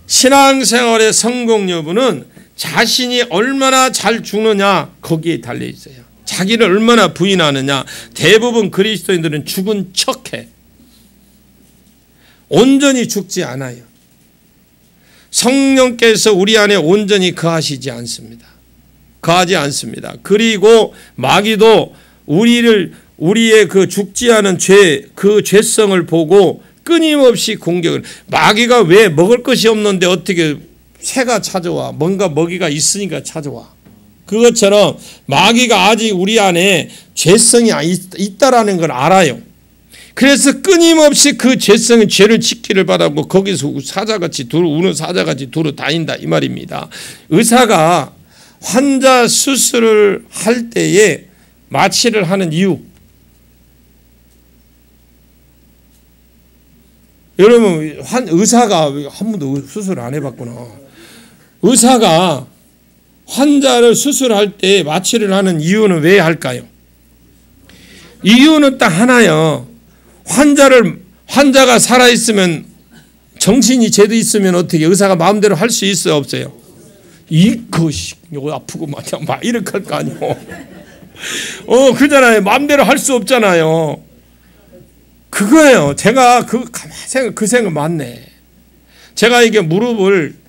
신앙생활의 성공 여부는 자신이 얼마나 잘 죽느냐 거기에 달려 있어요. 자기를 얼마나 부인하느냐. 대부분 그리스도인들은 죽은 척해. 온전히 죽지 않아요. 성령께서 우리 안에 온전히 거하시지 않습니다. 거하지 않습니다. 그리고 마귀도 우리의 그 죽지 않은 그 죄성을 보고 끊임없이 공격을. 마귀가 왜 먹을 것이 없는데 어떻게 새가 찾아와. 뭔가 먹이가 있으니까 찾아와. 그것처럼 마귀가 아직 우리 안에 죄성이 있다라는 걸 알아요. 그래서 끊임없이 그 죄성의 죄를 짓기를 바라고 거기서 사자같이 우는 사자같이 두루 다닌다 이 말입니다. 의사가 환자 수술을 할 때에 마취를 하는 이유. 여러분 의사가 한 번도 수술을 안 해봤구나. 의사가 환자를 수술할 때 마취를 하는 이유는 왜 할까요? 이유는 딱 하나요. 환자가 살아있으면 정신이 제대로 있으면 어떻게 의사가 마음대로 할 수 있어요 없어요? 이것이 아프고 막 이렇게 할 거 아니에요. 그잖아요. 마음대로 할 수 없잖아요. 그거예요. 제가 그 생각 맞네. 제가 이게 무릎을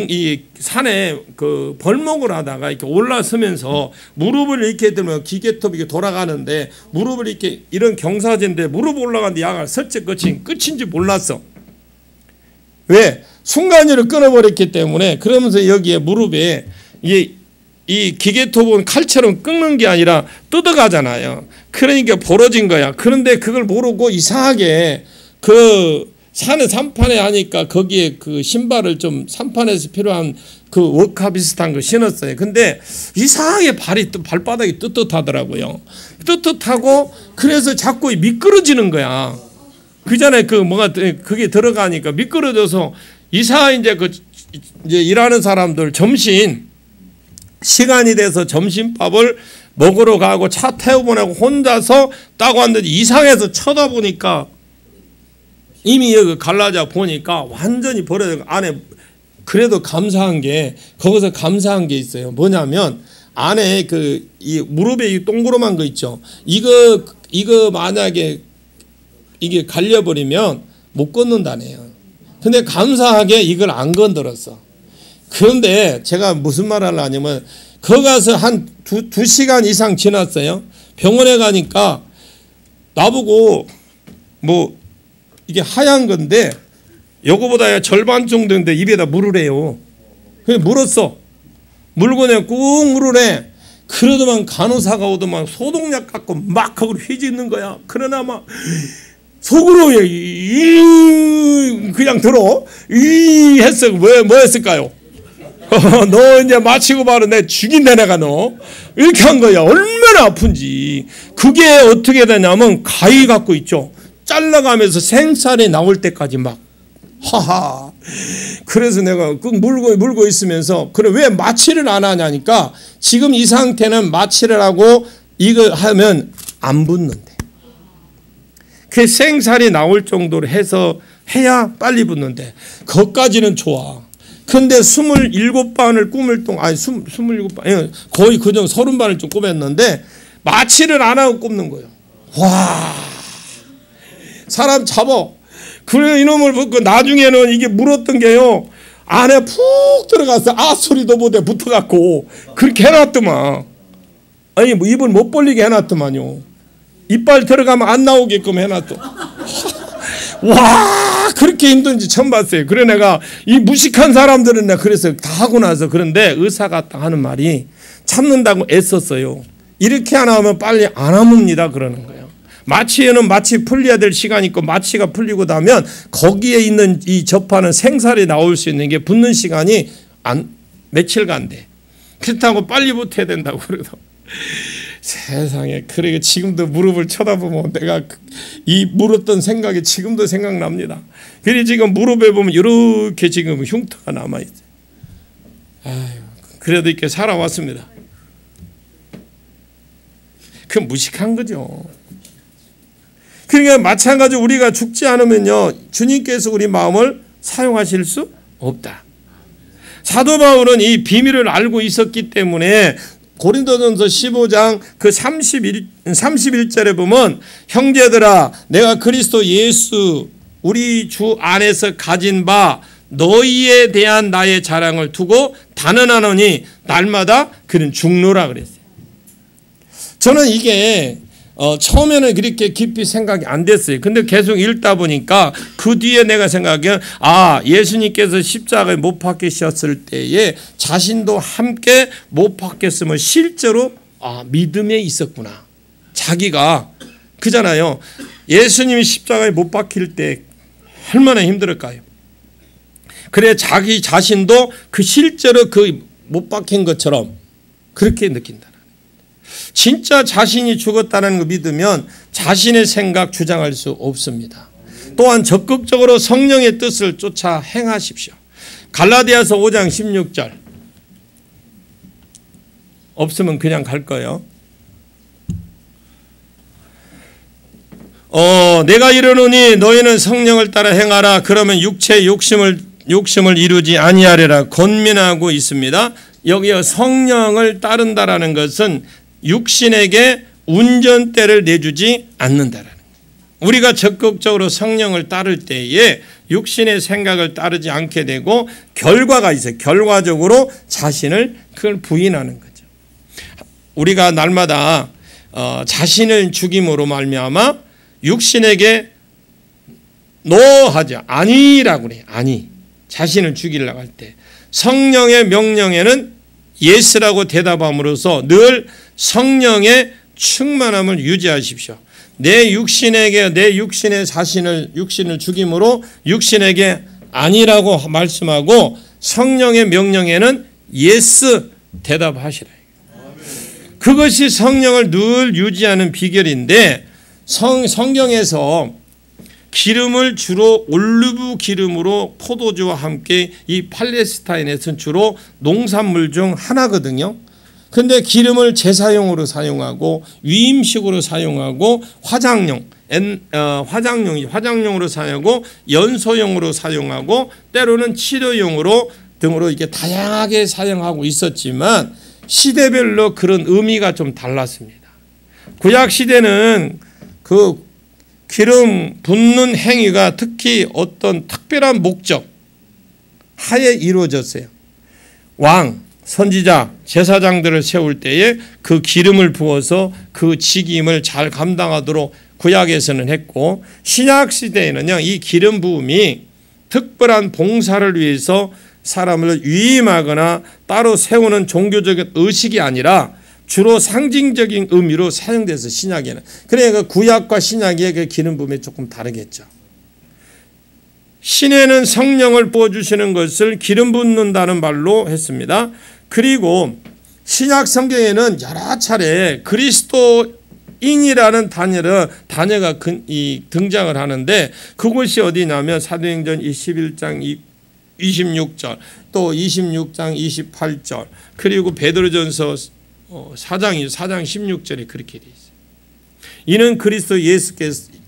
이 산에 그 벌목을 하다가 이렇게 올라서면서 무릎을 이렇게 들면 기계톱이 이렇게 돌아가는데 무릎을 이렇게 이런 경사진데 무릎 올라가는데 약간 설정 끝인지 몰랐어. 왜? 순간적으로 끊어버렸기 때문에. 그러면서 여기에 무릎에 이 기계톱은 칼처럼 끊는 게 아니라 뜯어가잖아요. 그러니까 벌어진 거야. 그런데 그걸 모르고 이상하게 그 산에 산판에 하니까 거기에 그 신발을 좀 산판에서 필요한 그 워카 비슷한 거 신었어요. 근데 이상하게 발바닥이 떳떳하더라고요. 떳떳하고 그래서 자꾸 미끄러지는 거야. 그전에 그게 들어가니까 미끄러져서 이제 이제 일하는 사람들 점심 시간이 돼서 점심밥을 먹으러 가고 차 태워보내고 혼자서 딱 왔는데 이상해서 쳐다보니까 이미 여기 갈라져 보니까 완전히 버려져. 안에 그래도 감사한 게 거기서 감사한 게 있어요. 뭐냐면 안에 이 무릎에 이 동그란 거 있죠. 이거 만약에 이게 갈려버리면 못 걷는다네요. 근데 감사하게 이걸 안 건드렸어. 그런데 제가 무슨 말을 하냐면 거기 가서 한 2시간 이상 지났어요. 병원에 가니까 나보고 이게 하얀 건데 요거보다 절반 정도인데 입에다 물으래요. 그냥 물었어. 물고 내가 꾹 물으래. 그러더만 간호사가 오더만 소독약 갖고 막 하고 휘짓는 거야. 그러나 막 속으로 그냥 들어 했어. 뭐 했을까요? 너 이제 마치고 바로 내 죽인다 내가 너 이렇게 한 거야. 얼마나 아픈지. 그게 어떻게 되냐면 가위 갖고 있죠. 잘라가면서 생살이 나올 때까지 막 하하. 그래서 내가 그 물고 있으면서 그래 왜 마취를 안 하냐니까 지금 이 상태는 마취를 하고 이거 하면 안 붙는데. 그 생살이 나올 정도로 해야 빨리 붙는데 그것까지는 좋아. 근데 27반을 꿈을 동안, 아니 27반, 거의 그정 30반을 좀 꿈했는데 마취를 안 하고 꼽는 거예요. 와, 사람 잡아. 그래 이놈을 붙고 나중에는 이게 물었던 게요, 안에 푹 들어가서 아 소리도 못해 붙어갖고 그렇게 해놨더만. 아니 뭐 입을 못 벌리게 해놨더만요. 이빨 들어가면 안 나오게끔 해놨더. 와, 그렇게 힘든지 처음 봤어요. 그래 내가 이 무식한 사람들은 내가 그래서 다 하고 나서, 그런데 의사가 딱 하는 말이 참는다고 애썼어요. 이렇게 안 하면 빨리 안 아뭅니다 그러는 거예요. 마취에는 마취 풀려야 될 시간이 있고, 마취가 풀리고 나면 거기에 있는 이 접하는 생살이 나올 수 있는 게 붙는 시간이 며칠간 돼. 그렇다고 빨리 붙어야 된다고 그래서. 세상에, 그래 지금도 무릎을 쳐다보면 내가 이 물었던 생각이 지금도 생각납니다. 그래 지금 무릎에 보면 이렇게 지금 흉터가 남아있어요. 아유, 그래도 이렇게 살아왔습니다. 그 무식한 거죠. 그러니까 마찬가지로 우리가 죽지 않으면요, 주님께서 우리 마음을 사용하실 수 없다. 사도 바울은 이 비밀을 알고 있었기 때문에 고린도전서 15장 그 31절에 보면, 형제들아 내가 그리스도 예수 우리 주 안에서 가진 바 너희에 대한 나의 자랑을 두고 단언하노니 날마다 그는 죽노라 그랬어요. 저는 이게 처음에는 그렇게 깊이 생각이 안 됐어요. 근데 계속 읽다 보니까 그 뒤에 내가 생각해, 아, 예수님께서 십자가에 못 박히셨을 때에 자신도 함께 못 박혔으면 실제로 믿음에 있었구나. 자기가 그잖아요. 예수님이 십자가에 못 박힐 때 얼마나 힘들을까요? 그래 자기 자신도 그 실제로 그 못 박힌 것처럼 그렇게 느낀다. 진짜 자신이 죽었다는 거 믿으면 자신의 생각 주장할 수 없습니다. 또한 적극적으로 성령의 뜻을 쫓아 행하십시오. 갈라디아서 5장 16절. 없으면 그냥 갈 거예요. 내가 이르노니 너희는 성령을 따라 행하라. 그러면 육체의 욕심을 이루지 아니하리라 권면하고 있습니다. 여기에 성령을 따른다라는 것은 육신에게 운전대를 내주지 않는다라는 거예요. 우리가 적극적으로 성령을 따를 때에 육신의 생각을 따르지 않게 되고 결과가 있어요. 결과적으로 자신을 그걸 부인하는 거죠. 우리가 날마다 자신을 죽임으로 말미암아 육신에게 노하죠. 아니라고 그래요. 아니. 자신을 죽이려고 할 때 성령의 명령에는 예스라고 대답함으로써 늘 성령의 충만함을 유지하십시오. 내 육신에게 내 육신의 육신을 죽임으로 육신에게 아니라고 말씀하고 성령의 명령에는 예스 대답하시라. 그것이 성령을 늘 유지하는 비결인데, 성경에서 기름을 주로 올리브 기름으로 포도주와 함께 이 팔레스타인에서는 주로 농산물 중 하나거든요. 근데 기름을 제사용으로 사용하고 위임식으로 사용하고 화장용으로 사용하고 연소용으로 사용하고 때로는 치료용으로 등으로 이렇게 다양하게 사용하고 있었지만 시대별로 그런 의미가 좀 달랐습니다. 구약 시대는 그 기름 붓는 행위가 특히 어떤 특별한 목적 하에 이루어졌어요. 왕, 선지자, 제사장들을 세울 때에 그 기름을 부어서 그 직임을 잘 감당하도록 구약에서는 했고, 신약 시대에는요, 이 기름 부음이 특별한 봉사를 위해서 사람을 위임하거나 따로 세우는 종교적인 의식이 아니라 주로 상징적인 의미로 사용돼서 신약에는. 그러니까 구약과 신약의 그 기름 부음이 조금 다르겠죠. 신에는 성령을 부어주시는 것을 기름 붓는다는 말로 했습니다. 그리고 신약 성경에는 여러 차례 그리스도인이라는 단어가 등장을 하는데, 그곳이 어디냐면 사도행전 21장 26절, 또 26장 28절, 그리고 베드로전서 4장 16절에 그렇게 되어 있어요. 이는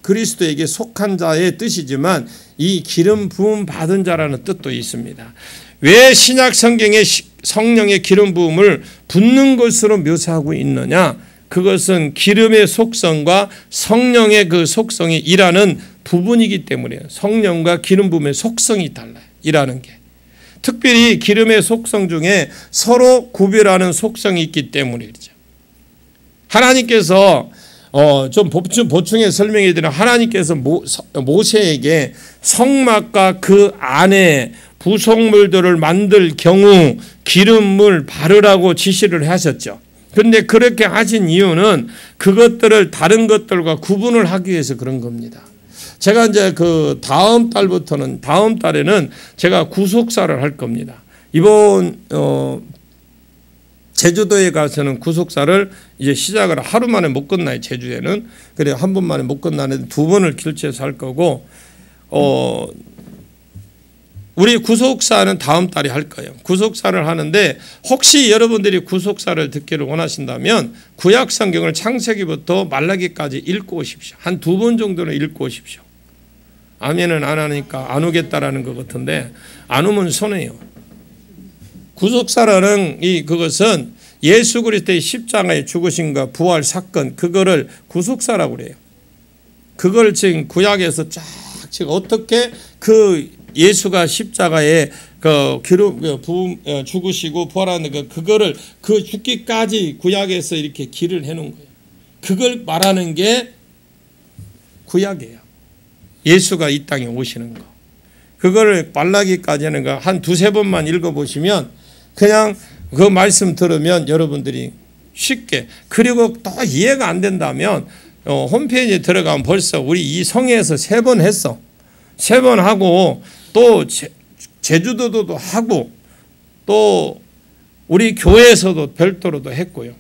그리스도에게 속한 자의 뜻이지만 이 기름 부음 받은 자라는 뜻도 있습니다. 왜 신약 성경에 성령의 기름 부음을 붓는 것으로 묘사하고 있느냐? 그것은 기름의 속성과 성령의 그 속성이 일하는 부분이기 때문이에요. 성령과 기름 부음의 속성이 달라요. 일하는 게. 특별히 기름의 속성 중에 서로 구별하는 속성이 있기 때문이죠. 하나님께서 좀 보충해 설명해 드리면 하나님께서 모세에게 성막과 그 안에 부속물들을 만들 경우 기름을 바르라고 지시를 하셨죠. 그런데 그렇게 하신 이유는 그것들을 다른 것들과 구분을 하기 위해서 그런 겁니다. 제가 이제 그 다음 달에는 제가 구속사를 할 겁니다. 이번 제주도에 가서는 구속사를 이제 시작을 하루 만에 못 끝나요. 제주에는. 그래 한 번 만에 못 끝나는데 두 번을 길치해서 할 거고 우리 구속사는 다음 달에 할 거예요. 구속사를 하는데 혹시 여러분들이 구속사를 듣기를 원하신다면 구약 성경을 창세기부터 말라기까지 읽고 오십시오. 한 두 번 정도는 읽고 오십시오. 아멘은 안 하니까 안 오겠다라는 것 같은데 안 오면 손해요. 구속사라는 그것은 예수 그리스도의 십자가의 죽으심과 부활 사건 그거를 구속사라고 그래요. 그걸 지금 구약에서 쫙 지금 어떻게 그 예수가 십자가에 그 죽으시고 부활하는 그거를 그 죽기까지 구약에서 이렇게 길을 해놓은 거예요. 그걸 말하는 게 구약이에요. 예수가 이 땅에 오시는 거. 그거를 말라기까지 하는 거 한 두세 번만 읽어보시면 그냥 그 말씀 들으면 여러분들이 쉽게 그리고 또 이해가 안 된다면 홈페이지에 들어가면 벌써 우리 이 성회에서 3번 했어. 3번 하고 또 제주도도 하고 또 우리 교회에서도 별도로도 했고요.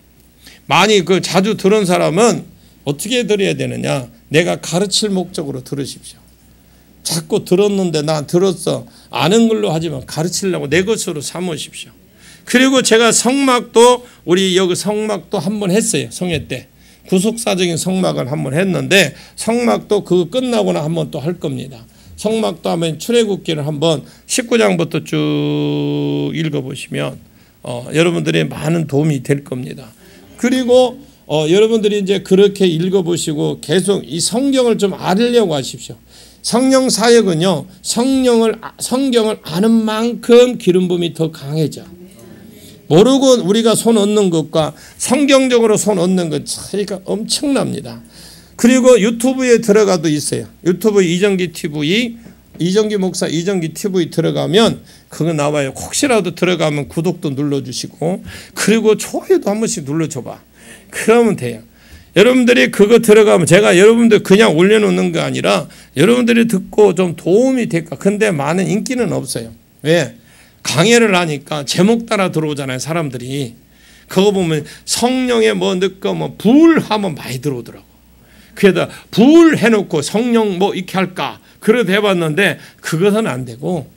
많이 그 자주 들은 사람은 어떻게 들어야 되느냐? 내가 가르칠 목적으로 들으십시오. 자꾸 들었는데 나 들었어. 아는 걸로 하지만 가르치려고 내 것으로 삼으십시오. 그리고 제가 성막도 우리 여기 성막도 한번 했어요. 성회 때. 구속사적인 성막을 한번 했는데 성막도 그거 끝나고나 한번 또 할 겁니다. 성막도 하면 출애굽기를 한번 19장부터 쭉 읽어보시면 여러분들의 많은 도움이 될 겁니다. 그리고 여러분들이 이제 그렇게 읽어보시고 계속 이 성경을 좀 알으려고 하십시오. 성령 사역은요, 성경을 아는 만큼 기름 부음이 더 강해져. 모르고 우리가 손 얻는 것과 성경적으로 손 얻는 것 차이가 엄청납니다. 그리고 유튜브에 들어가도 있어요. 유튜브 이정기 TV, 이정기 목사 이정기 TV 들어가면 그거 나와요. 혹시라도 들어가면 구독도 눌러주시고 그리고 좋아요도 한 번씩 눌러줘봐. 그러면 돼요. 여러분들이 그거 들어가면 제가 여러분들 그냥 올려놓는 게 아니라 여러분들이 듣고 좀 도움이 될까. 근데 많은 인기는 없어요. 왜? 강의를 하니까 제목 따라 들어오잖아요. 사람들이. 그거 보면 성령에 뭐 넣고 뭐 불하면 많이 들어오더라고. 그래다 불 해놓고 성령 뭐 이렇게 할까. 그래도 해봤는데 그것은 안 되고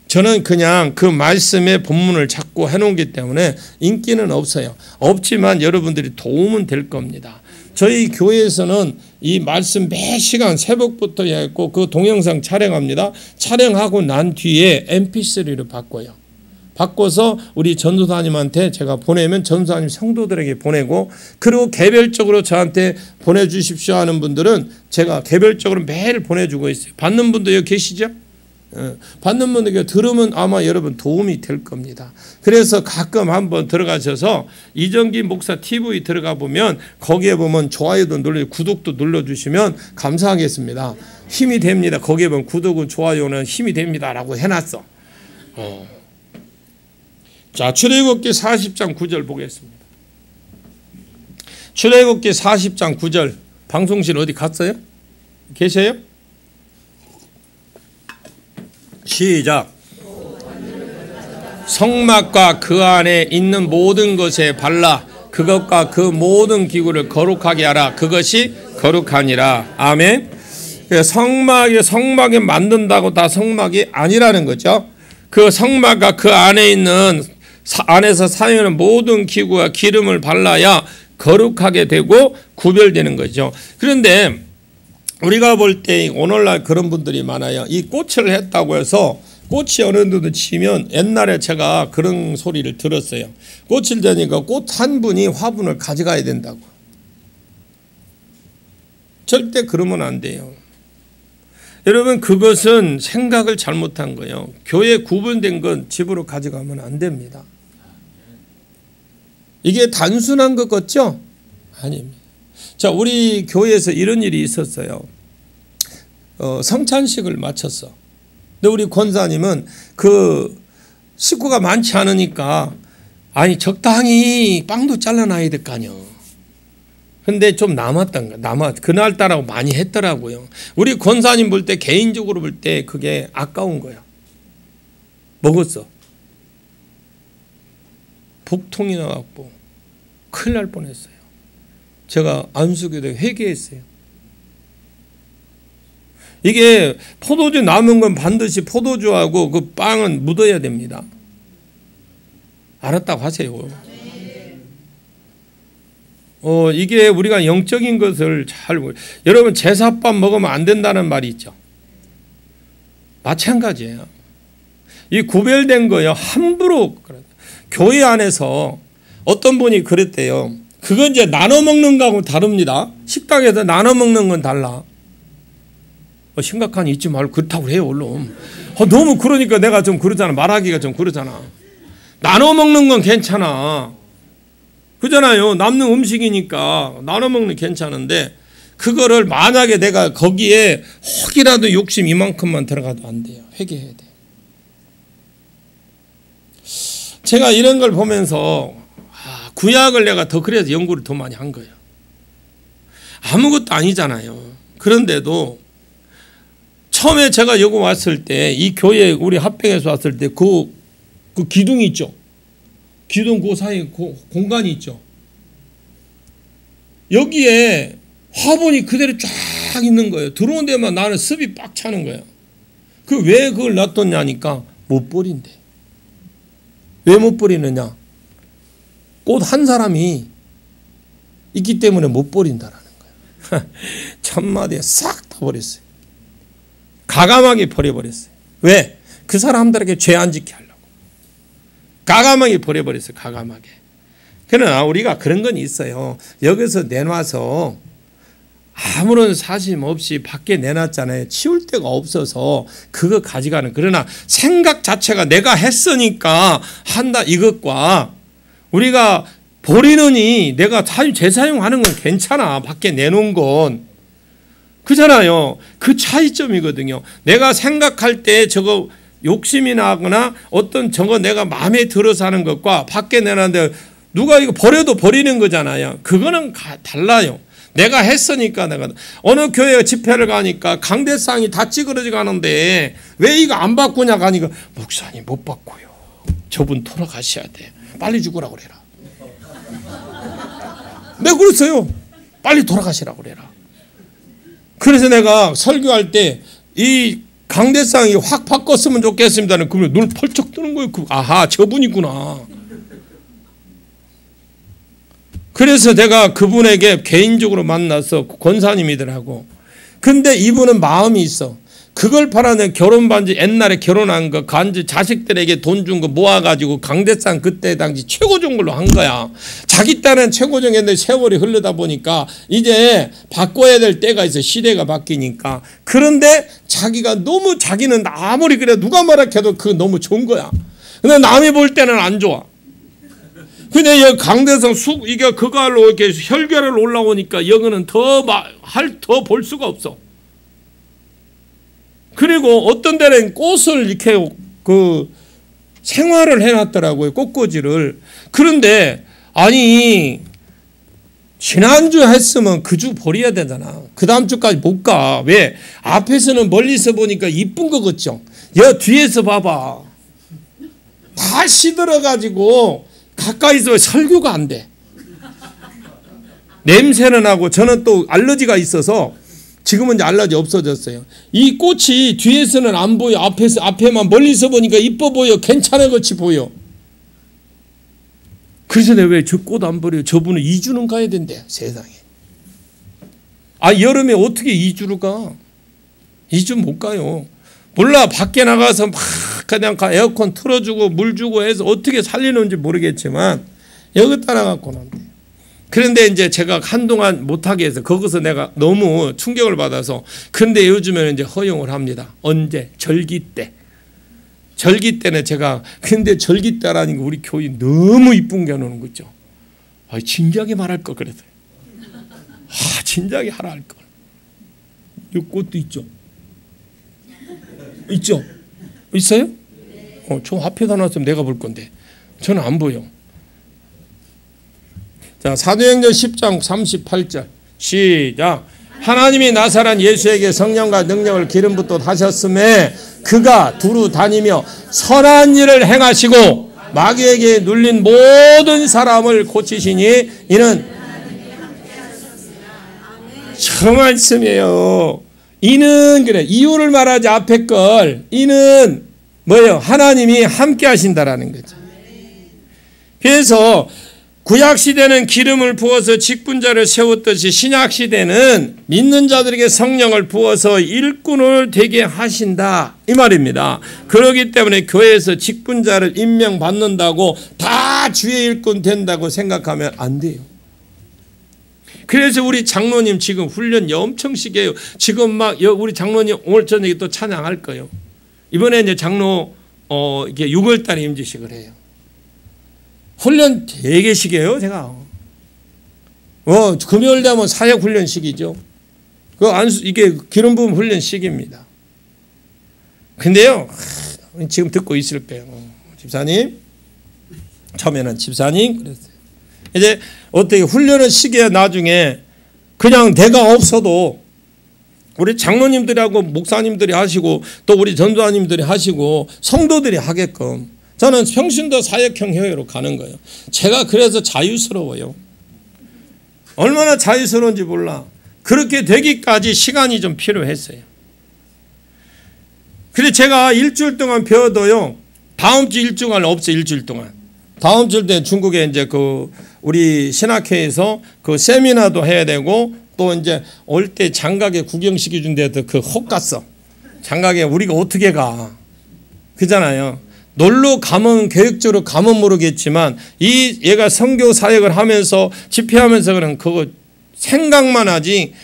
저는 그냥 그 말씀의 본문을 자꾸 해놓기 때문에 인기는 없어요. 없지만 여러분들이 도움은 될 겁니다. 저희 교회에서는 이 말씀 매 시간 새벽부터 해갖고 그 동영상 촬영합니다. 촬영하고 난 뒤에 mp3로 바꿔요. 바꿔서 우리 전도사님한테 제가 보내면 전도사님 성도들에게 보내고 그리고 개별적으로 저한테 보내주십시오 하는 분들은 제가 개별적으로 매일 보내주고 있어요. 받는 분도 여기 계시죠? 받는 분들께 들으면 아마 여러분 도움이 될 겁니다. 그래서 가끔 한번 들어가셔서 이정기 목사 TV 들어가 보면 거기에 보면 좋아요도 눌러 구독도 눌러주시면 감사하겠습니다. 힘이 됩니다. 거기에 보면 구독은 좋아요는 힘이 됩니다라고 해놨어. 자, 출애굽기 40장 9절 보겠습니다. 출애굽기 40장 9절 방송실 어디 갔어요? 계세요? 시작. 성막과 그 안에 있는 모든 것에 발라 그것과 그 모든 기구를 거룩하게 하라. 그것이 거룩하니라. 아멘. 성막에 만든다고 다 성막이 아니라는 거죠. 그 성막과 그 안에 있는 안에서 사용하는 모든 기구와 기름을 발라야 거룩하게 되고 구별되는 거죠. 그런데 우리가 볼 때 오늘날 그런 분들이 많아요. 이 꽃을 했다고 해서 꽃이 어느 정도 치면 옛날에 제가 그런 소리를 들었어요. 꽃을 대니까 꽃 한 분이 화분을 가져가야 된다고. 절대 그러면 안 돼요. 여러분 그것은 생각을 잘못한 거예요. 교회 구분된 건 집으로 가져가면 안 됩니다. 이게 단순한 것 같죠? 아닙니다. 자, 우리 교회에서 이런 일이 있었어요. 성찬식을 마쳤어. 근데 우리 권사님은 그 식구가 많지 않으니까 아니 적당히 빵도 잘라놔야 될 거 아니요. 근데 좀 남았던 거, 그날따라 많이 했더라고요. 우리 권사님 볼 때 개인적으로 볼 때 그게 아까운 거야. 먹었어. 복통이 나갖고 큰일 날 뻔했어요. 제가 안수교대 회개했어요. 이게 포도주 남은 건 반드시 포도주하고 그 빵은 묻어야 됩니다. 알았다고 하세요. 이게 우리가 영적인 것을 잘 여러분 제사밥 먹으면 안 된다는 말이 있죠. 마찬가지예요. 이 구별된 거요. 함부로 교회 안에서 어떤 분이 그랬대요. 그건 이제 나눠 먹는 거하고 다릅니다. 식당에서 나눠 먹는 건 달라. 심각한 잊지 말고 그렇다고 해요. 얼른. 너무 그러니까 내가 좀 그러잖아. 말하기가 좀 그러잖아. 나눠 먹는 건 괜찮아. 그잖아요. 남는 음식이니까 나눠 먹는 괜찮은데 그거를 만약에 내가 거기에 혹이라도 욕심 이만큼만 들어가도 안 돼요. 회개해야 돼. 제가 이런 걸 보면서 구약을 내가 더 그래서 연구를 더 많이 한 거예요. 아무것도 아니잖아요. 그런데도 처음에 제가 여기 왔을 때 이 교회 우리 합병에서 왔을 때 그 기둥이 있죠. 기둥 그 사이에 공간이 있죠. 여기에 화분이 그대로 쫙 있는 거예요. 들어온 데만 나는 습이 빡 차는 거예요. 그 왜 그걸 놔뒀냐니까 못 버린대. 왜 못 버리느냐? 꽃 한 사람이 있기 때문에 못 버린다라는 거예요. 첫마디에 싹 다 버렸어요. 가감하게 버려버렸어요. 왜? 그 사람들에게 죄 안 짓게 하려고. 가감하게 버려버렸어요. 가감하게. 그러나 우리가 그런 건 있어요. 여기서 내놔서 아무런 사심 없이 밖에 내놨잖아요. 치울 데가 없어서 그거 가져가는. 그러나 생각 자체가 내가 했으니까 한다 이것과 우리가 버리느니 내가 재사용하는 건 괜찮아. 밖에 내놓은 건. 그잖아요. 그 차이점이거든요. 내가 생각할 때 저거 욕심이 나거나 어떤 저거 내가 마음에 들어서 하는 것과 밖에 내놨는데 누가 이거 버려도 버리는 거잖아요. 그거는 달라요. 내가 했으니까 내가 어느 교회 집회를 가니까 강대상이 다 찌그러져 가는데 왜 이거 안 바꾸냐 가니까 목사님 못 바꿔요. 저분 돌아가셔야 돼. 빨리 죽으라고 그래라. 내가 그랬어요. 빨리 돌아가시라고 그래라. 그래서 내가 설교할 때 이 강대상이 확 바꿨으면 좋겠습니다는 그러면 눈을 펄쩍 뜨는 거예요. 아하 저분이구나. 그래서 내가 그분에게 개인적으로 만나서 권사님이더라고. 근데 이분은 마음이 있어. 그걸 팔아내 결혼 반지 옛날에 결혼한 거 간지 자식들에게 돈 준 거 모아가지고 강대상 그때 당시 최고종 걸로 한 거야. 자기 딴은 최고종했는데 세월이 흐르다 보니까 이제 바꿔야 될 때가 있어. 시대가 바뀌니까. 그런데 자기가 너무 자기는 아무리 그래 누가 말해도 그거 너무 좋은 거야. 근데 남이 볼 때는 안 좋아. 근데 여기 강대상 이게 그걸로 이렇게 혈결을 올라오니까 여기는 더 볼 수가 없어. 그리고 어떤 데는 꽃을 이렇게 생화를 해놨더라고요. 꽃꽂이를. 그런데 아니 지난주 했으면 그 주 버려야 되잖아. 그 다음 주까지 못 가. 왜? 앞에서는 멀리서 보니까 이쁜 거 같죠. 여 뒤에서 봐봐. 다 시들어가지고 가까이서 설교가 안 돼. 냄새는 나고 저는 또 알러지가 있어서 지금은 이제 알러지 없어졌어요. 이 꽃이 뒤에서는 안 보여. 앞에만 멀리서 보니까 이뻐 보여. 괜찮은 것이 보여. 그래서 내가 왜 저 꽃 안 버려? 저분은 2주는 가야 된대. 세상에. 여름에 어떻게 2주를 가? 2주 못 가요. 몰라. 밖에 나가서 막 그냥 에어컨 틀어주고 물 주고 해서 어떻게 살리는지 모르겠지만 여기 따라갖고는 안 돼요. 그런데 이제 제가 한동안 못하게 해서 거기서 내가 너무 충격을 받아서, 근데 요즘에는 이제 허용을 합니다. 언제? 절기 때. 절기 때는 제가, 근데 절기 때라는 게 우리 교인 너무 이쁜 게 노는 거죠. 아, 진작에 말할 걸 그랬어요. 아, 진작에 하라 할 걸. 이 꽃도 있죠? 있죠? 있어요? 저 앞에다 놨으면 내가 볼 건데 저는 안 보여. 자, 사도행전 10장 38절 시작. 하나님이 나사란 예수에게 성령과 능력을 기름 붓듯 하셨음에 그가 두루 다니며 선한 일을 행하시고 마귀에게 눌린 모든 사람을 고치시니 이는 저 말씀이에요. 이는 그래, 이유를 말하지 앞에 걸. 이는 뭐예요? 하나님이 함께 하신다라는 거죠. 그래서 구약시대는 기름을 부어서 직분자를 세웠듯이 신약시대는 믿는 자들에게 성령을 부어서 일꾼을 되게 하신다 이 말입니다. 그렇기 때문에 교회에서 직분자를 임명받는다고 다 주의 일꾼 된다고 생각하면 안 돼요. 그래서 우리 장로님 지금 훈련 엄청 시게요. 지금 막 우리 장로님 오늘 저녁에 또 찬양할 거예요. 이번에 이제 장로 이게 6월달에 임지식을 해요. 훈련 되게 시게요, 제가. 금요일 되면 사역 훈련 시기죠. 이게 기름 부음 훈련 시기입니다. 근데요, 지금 듣고 있을 거예요. 집사님, 처음에는 집사님 그랬어요. 이제 어떻게 훈련을 시기에 나중에 그냥 내가 없어도 우리 장로님들하고 목사님들이 하시고 또 우리 전도사님들이 하시고 성도들이 하게끔 저는 평신도 사역형 교회로 가는 거예요. 제가 그래서 자유스러워요. 얼마나 자유스러운지 몰라. 그렇게 되기까지 시간이 좀 필요했어요. 근데 제가 일주일 동안 배워도요, 다음 주 일주일 없어요. 일주일 동안. 다음 주 때 중국에 이제 우리 신학회에서 세미나도 해야 되고 또 이제 올 때 장각에 구경시켜 준 데도 혹 갔어. 장각에 우리가 어떻게 가. 그잖아요. 놀러 가면 계획적으로 가면 모르겠지만 얘가 선교 사역을 하면서 집회하면서 그냥 그거 생각만 하지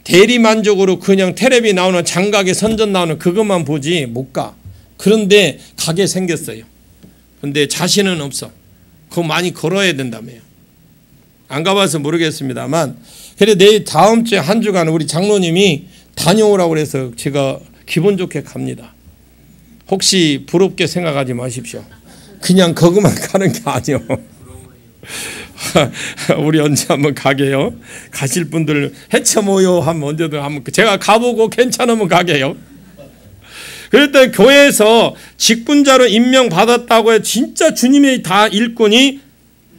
대리만족으로 그냥 텔레비 나오는 장각에 선전 나오는 그것만 보지 못 가. 그런데 가게 생겼어요. 근데 자신은 없어. 그거 많이 걸어야 된다며요. 안 가봐서 모르겠습니다만 그래 내일 다음 주에 한 주간 우리 장로님이 다녀오라고 그래서 제가 기분 좋게 갑니다. 혹시 부럽게 생각하지 마십시오. 그냥 거기만 가는 게 아니요. 우리 언제 한번 가게요. 가실 분들 해쳐 모여 하면 언제든 한번 제가 가보고 괜찮으면 가게요. 그랬더니 교회에서 직분자로 임명받았다고 해 진짜 주님의 다 일꾼이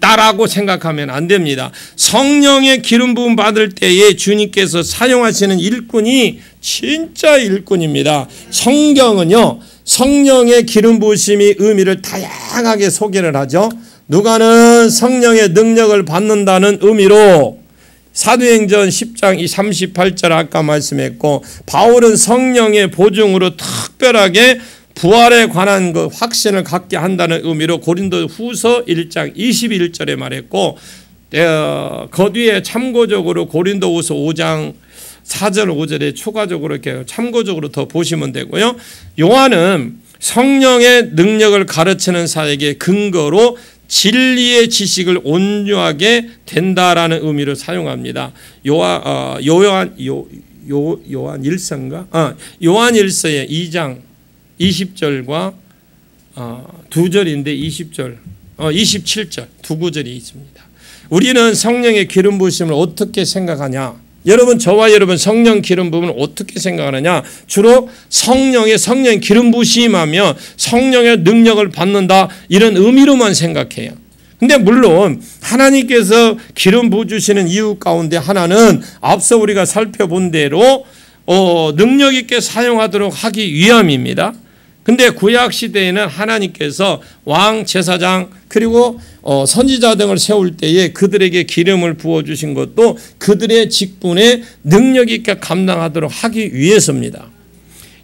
나라고 생각하면 안 됩니다. 성령의 기름 부음 받을 때에 주님께서 사용하시는 일꾼이 진짜 일꾼입니다. 성경은요, 성령의 기름 부으심이 의미를 다양하게 소개를 하죠. 누가는 성령의 능력을 받는다는 의미로 사도행전 10장 38절 아까 말씀했고, 바울은 성령의 보증으로 특별하게 부활에 관한 그 확신을 갖게 한다는 의미로 고린도 후서 1장 21절에 말했고, 그 뒤에 참고적으로 고린도 후서 5장 4절 5절에 추가적으로 이렇게 참고적으로 더 보시면 되고요. 요한은 성령의 능력을 가르치는 사역의 근거로 진리의 지식을 온유하게 된다라는 의미로 사용합니다. 요한 일서인가? 요한 일서의 2장 20절과 두 절인데 20절, 27절 두 구절이 있습니다. 우리는 성령의 기름 부으심을 어떻게 생각하냐? 여러분, 저와 여러분 성령 기름 부음을 어떻게 생각하느냐? 주로 성령 기름 부으심하면 성령의 능력을 받는다 이런 의미로만 생각해요. 근데 물론 하나님께서 기름 부어주시는 이유 가운데 하나는 앞서 우리가 살펴본 대로 능력 있게 사용하도록 하기 위함입니다. 근데 구약 시대에는 하나님께서 왕, 제사장 그리고 선지자 등을 세울 때에 그들에게 기름을 부어주신 것도 그들의 직분에 능력 있게 감당하도록 하기 위해서입니다.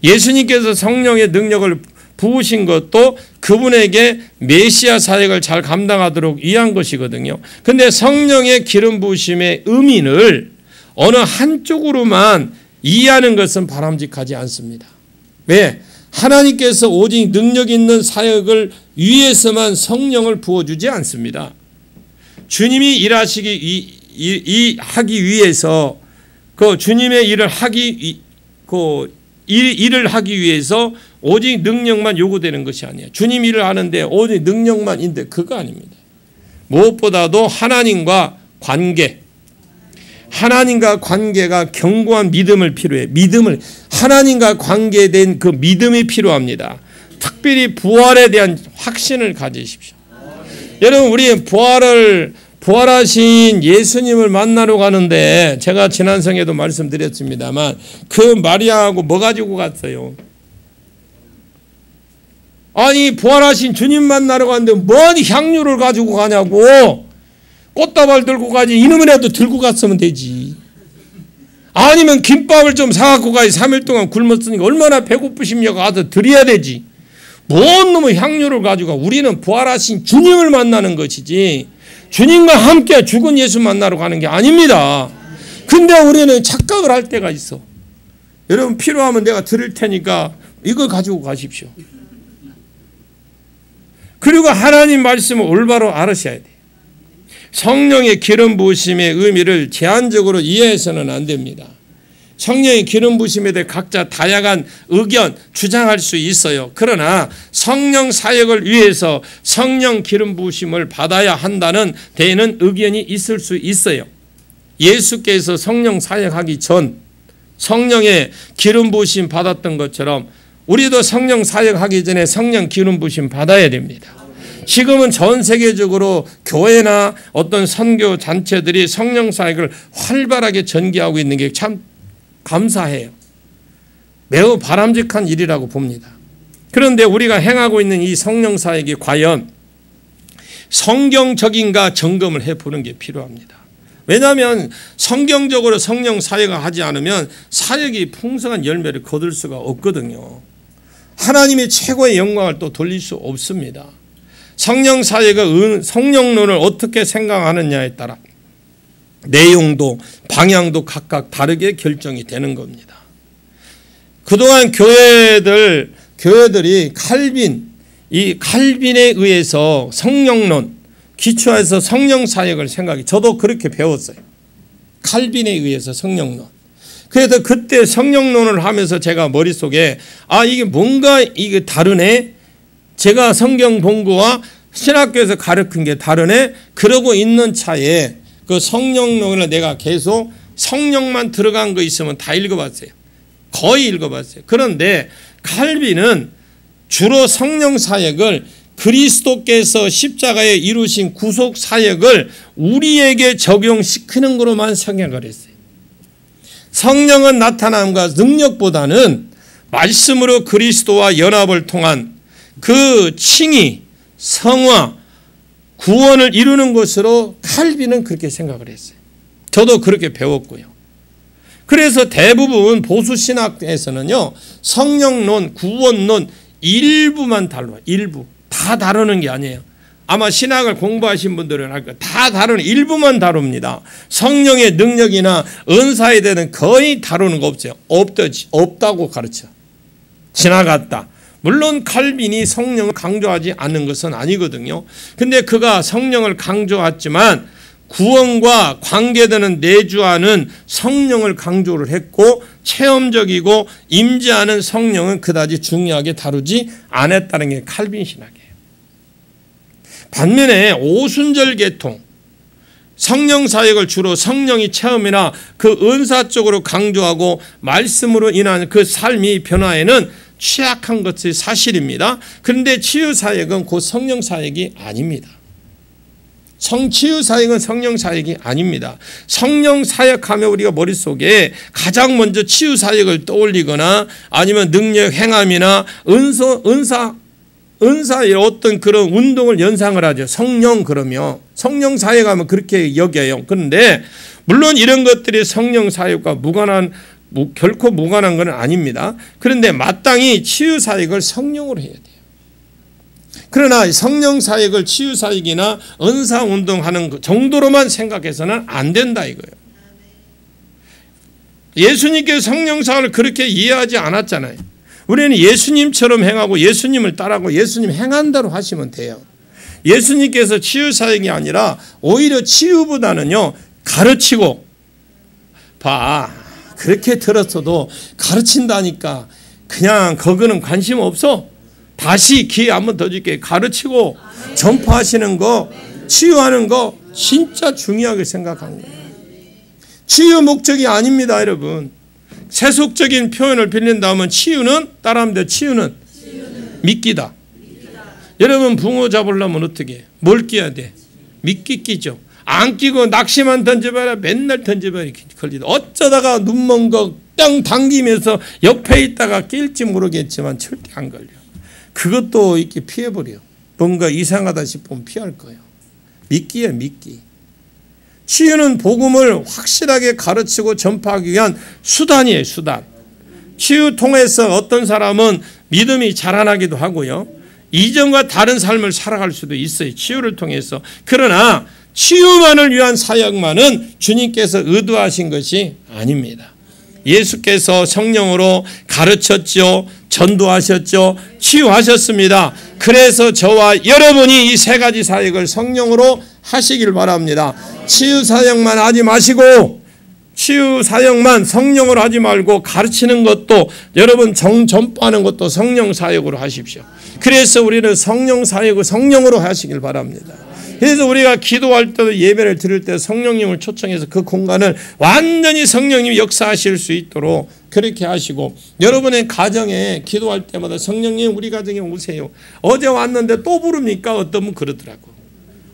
예수님께서 성령의 능력을 부으신 것도 그분에게 메시아 사역을 잘 감당하도록 위한 것이거든요. 근데 성령의 기름 부으심의 의미를 어느 한쪽으로만 이해하는 것은 바람직하지 않습니다. 왜? 하나님께서 오직 능력 있는 사역을 위해서만 성령을 부어주지 않습니다. 주님이 하기 위해서 주님의 일을 일을 하기 위해서 오직 능력만 요구되는 것이 아니에요. 주님 일을 하는데 오직 능력만인데 그거 아닙니다. 무엇보다도 하나님과 관계가 견고한 믿음을 필요해. 하나님과 관계된 그 믿음이 필요합니다. 특별히 부활에 대한 확신을 가지십시오. 여러분, 우리 부활하신 예수님을 만나러 가는데 제가 지난 성에도 말씀드렸습니다만 그 마리아하고 뭐 가지고 갔어요? 아니, 부활하신 주님 만나러 갔는데 뭔 향유를 가지고 가냐고. 꽃다발 들고 가지. 이놈이라도 들고 갔으면 되지. 아니면 김밥을 좀 사갖고 가지. 3일 동안 굶었으니까 얼마나 배고프시며 가서 드려야 되지. 뭔 놈의 향유를 가지고 가. 우리는 부활하신 주님을 만나는 것이지 주님과 함께 죽은 예수 만나러 가는 게 아닙니다. 근데 우리는 착각을 할 때가 있어. 여러분, 필요하면 내가 드릴 테니까 이거 가지고 가십시오. 그리고 하나님 말씀을 올바로 알으셔야 돼요. 성령의 기름 부으심의 의미를 제한적으로 이해해서는 안 됩니다. 성령의 기름 부으심에 대해 각자 다양한 의견 주장할 수 있어요. 그러나 성령 사역을 위해서 성령 기름 부으심을 받아야 한다는 데에는 의견이 있을 수 있어요. 예수께서 성령 사역하기 전 성령의 기름 부으심 받았던 것처럼 우리도 성령 사역하기 전에 성령 기름 부으심 받아야 됩니다. 지금은 전 세계적으로 교회나 어떤 선교 단체들이 성령 사역을 활발하게 전개하고 있는 게 참 감사해요. 매우 바람직한 일이라고 봅니다. 그런데 우리가 행하고 있는 이 성령 사역이 과연 성경적인가 점검을 해보는 게 필요합니다. 왜냐하면 성경적으로 성령 사역을 하지 않으면 사역이 풍성한 열매를 거둘 수가 없거든요. 하나님의 최고의 영광을 또 돌릴 수 없습니다. 성령 사역의 성령론을 어떻게 생각하느냐에 따라 내용도 방향도 각각 다르게 결정이 되는 겁니다. 그동안 교회들이 칼빈에 의해서 성령론 기초해서 성령 사역을 저도 그렇게 배웠어요. 칼빈에 의해서 성령론. 그래서 그때 성령론을 하면서 제가 머릿속에 이게 뭔가 이게 다르네. 제가 성경 본 거와 신학교에서 가르친 게 다르네. 그러고 있는 차에 그 성령론을 내가 계속 성령만 들어간 거 있으면 다 읽어봤어요. 거의 읽어봤어요. 그런데 칼빈은 주로 성령 사역을 그리스도께서 십자가에 이루신 구속 사역을 우리에게 적용시키는 거로만 생각을 했어요. 성령은 나타남과 능력보다는 말씀으로 그리스도와 연합을 통한 그 칭의, 성화, 구원을 이루는 것으로 칼빈은 그렇게 생각을 했어요. 저도 그렇게 배웠고요. 그래서 대부분 보수신학에서는요, 성령론, 구원론 일부만 다뤄요. 일부. 다 다루는 게 아니에요. 아마 신학을 공부하신 분들은 알 거예요. 다 다루는 일부만 다룹니다. 성령의 능력이나 은사에 대해서는 거의 다루는 거 없어요. 없다고 가르쳐. 지나갔다. 물론 칼빈이 성령을 강조하지 않는 것은 아니거든요. 근데 그가 성령을 강조했지만 구원과 관계되는 내주하는 성령을 강조를 했고 체험적이고 임재하는 성령은 그다지 중요하게 다루지 않았다는 게 칼빈 신학이에요. 반면에 오순절 계통 성령 사역을 주로 성령이 체험이나 그 은사 쪽으로 강조하고 말씀으로 인한 그 삶이 변화에는 취약한 것이 사실입니다. 그런데 치유 사역은 곧 성령 사역이 아닙니다. 치유 사역은 성령 사역이 아닙니다. 성령 사역하면 우리가 머릿속에 가장 먼저 치유 사역을 떠올리거나 아니면 능력 행함이나 은사의 어떤 그런 운동을 연상을 하죠. 성령 그러면 성령 사역하면 그렇게 여겨요. 그런데 물론 이런 것들이 성령 사역과 무관한 결코 무관한 건 아닙니다. 그런데 마땅히 치유 사역을 성령으로 해야 돼요. 그러나 성령 사역을 치유 사역이나 은사 운동하는 정도로만 생각해서는 안 된다 이거예요. 예수님께서 성령 사역을 그렇게 이해하지 않았잖아요. 우리는 예수님처럼 행하고 예수님을 따라하고 예수님 행한 대로 하시면 돼요. 예수님께서 치유 사역이 아니라 오히려 치유보다는요, 가르치고, 봐, 그렇게 들었어도 가르친다니까 그냥 그거는 관심 없어. 다시 기회 한번 더 줄게. 가르치고 전파하시는 거, 치유하는 거 진짜 중요하게 생각한 거예요. 치유 목적이 아닙니다, 여러분. 세속적인 표현을 빌린다면 치유는, 따라하면 돼, 치유는 미끼다. 여러분 붕어 잡으려면 어떻게 해? 뭘 끼야 돼? 미끼 끼죠. 안 끼고 낚시만 던져봐라. 맨날 던져봐야 걸리다. 어쩌다가 눈먼 거 땅 당기면서 옆에 있다가 낄지 모르겠지만 절대 안 걸려. 그것도 이렇게 피해버려. 뭔가 이상하다 싶으면 피할 거예요. 미끼야, 미끼. 치유는 복음을 확실하게 가르치고 전파하기 위한 수단이에요, 수단. 치유 통해서 어떤 사람은 믿음이 자라나기도 하고요. 이전과 다른 삶을 살아갈 수도 있어요, 치유를 통해서. 그러나 치유만을 위한 사역만은 주님께서 의도하신 것이 아닙니다. 예수께서 성령으로 가르쳤죠, 전도하셨죠, 치유하셨습니다. 그래서 저와 여러분이 이 세 가지 사역을 성령으로 하시길 바랍니다. 치유 사역만 하지 마시고, 치유 사역만 성령으로 하지 말고 가르치는 것도, 여러분 전파하는 것도 성령 사역으로 하십시오. 그래서 우리는 성령 사역을 성령으로 하시길 바랍니다. 그래서 우리가 기도할 때도 예배를 드릴 때 성령님을 초청해서 그 공간을 완전히 성령님이 역사하실 수 있도록 그렇게 하시고, 여러분의 가정에 기도할 때마다 성령님 우리 가정에 오세요. 어제 왔는데 또 부릅니까? 어떤 분 그러더라고.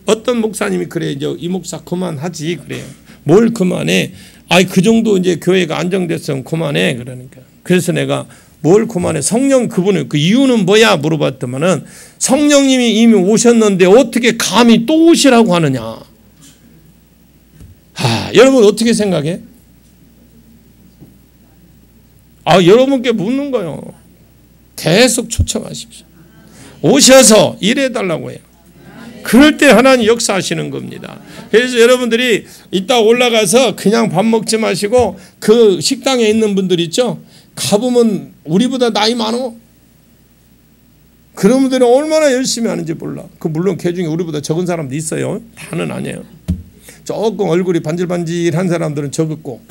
어떤 목사님이 그래요. 이 목사 그만하지 그래요. 뭘 그만해? 아이 그 정도 이제 교회가 안정됐으면 그만해 그러니까. 그래서 내가 뭘 그만해? 성령 그분을 그 이유는 뭐야 물어봤더만은 성령님이 이미 오셨는데 어떻게 감히 또 오시라고 하느냐. 여러분 어떻게 생각해? 여러분께 묻는 거예요. 계속 초청하십시오. 오셔서 일해달라고 해요. 그럴 때 하나님 역사하시는 겁니다. 그래서 여러분들이 이따 올라가서 그냥 밥 먹지 마시고 그 식당에 있는 분들 있죠? 가보면 우리보다 나이 많어. 그런 분들이 얼마나 열심히 하는지 몰라. 물론 그 중에 우리보다 적은 사람도 있어요. 다는 아니에요. 조금 얼굴이 반질반질한 사람들은 적었고,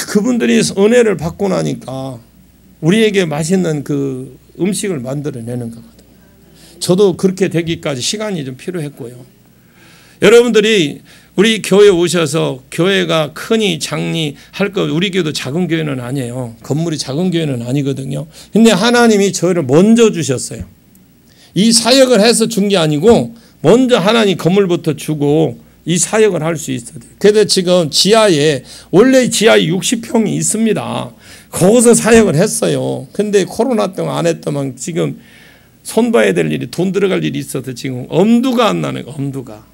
그분들이 은혜를 받고 나니까 우리에게 맛있는 그 음식을 만들어내는 거거든요. 저도 그렇게 되기까지 시간이 좀 필요했고요. 여러분들이 우리 교회 오셔서 교회가 크니 작니 할 거, 우리 교회도 작은 교회는 아니에요. 건물이 작은 교회는 아니거든요. 근데 하나님이 저희를 먼저 주셨어요. 이 사역을 해서 준 게 아니고 먼저 하나님 건물부터 주고 이 사역을 할 수 있어요. 그래서 지금 지하에, 원래 지하에 60평이 있습니다. 거기서 사역을 했어요. 근데 코로나 때문에 안 했더만 지금 손봐야 될 일이, 돈 들어갈 일이 있어서 지금 엄두가 안 나는 거예요. 엄두가.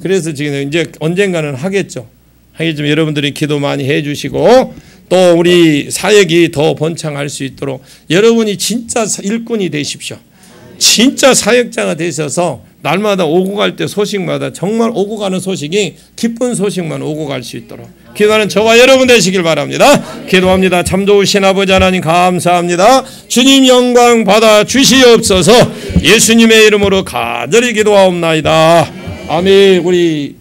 그래서 지금 이제 언젠가는 하겠죠. 하겠지만 여러분들이 기도 많이 해주시고 또 우리 사역이 더 번창할 수 있도록 여러분이 진짜 일꾼이 되십시오. 진짜 사역자가 되셔서 날마다 오고 갈 때 소식마다 정말 오고 가는 소식이 기쁜 소식만 오고 갈 수 있도록 기도하는 저와 여러분 되시길 바랍니다. 기도합니다. 참 좋으신 아버지 하나님 감사합니다. 주님 영광 받아 주시옵소서. 예수님의 이름으로 간절히 기도하옵나이다. 아멘. 우리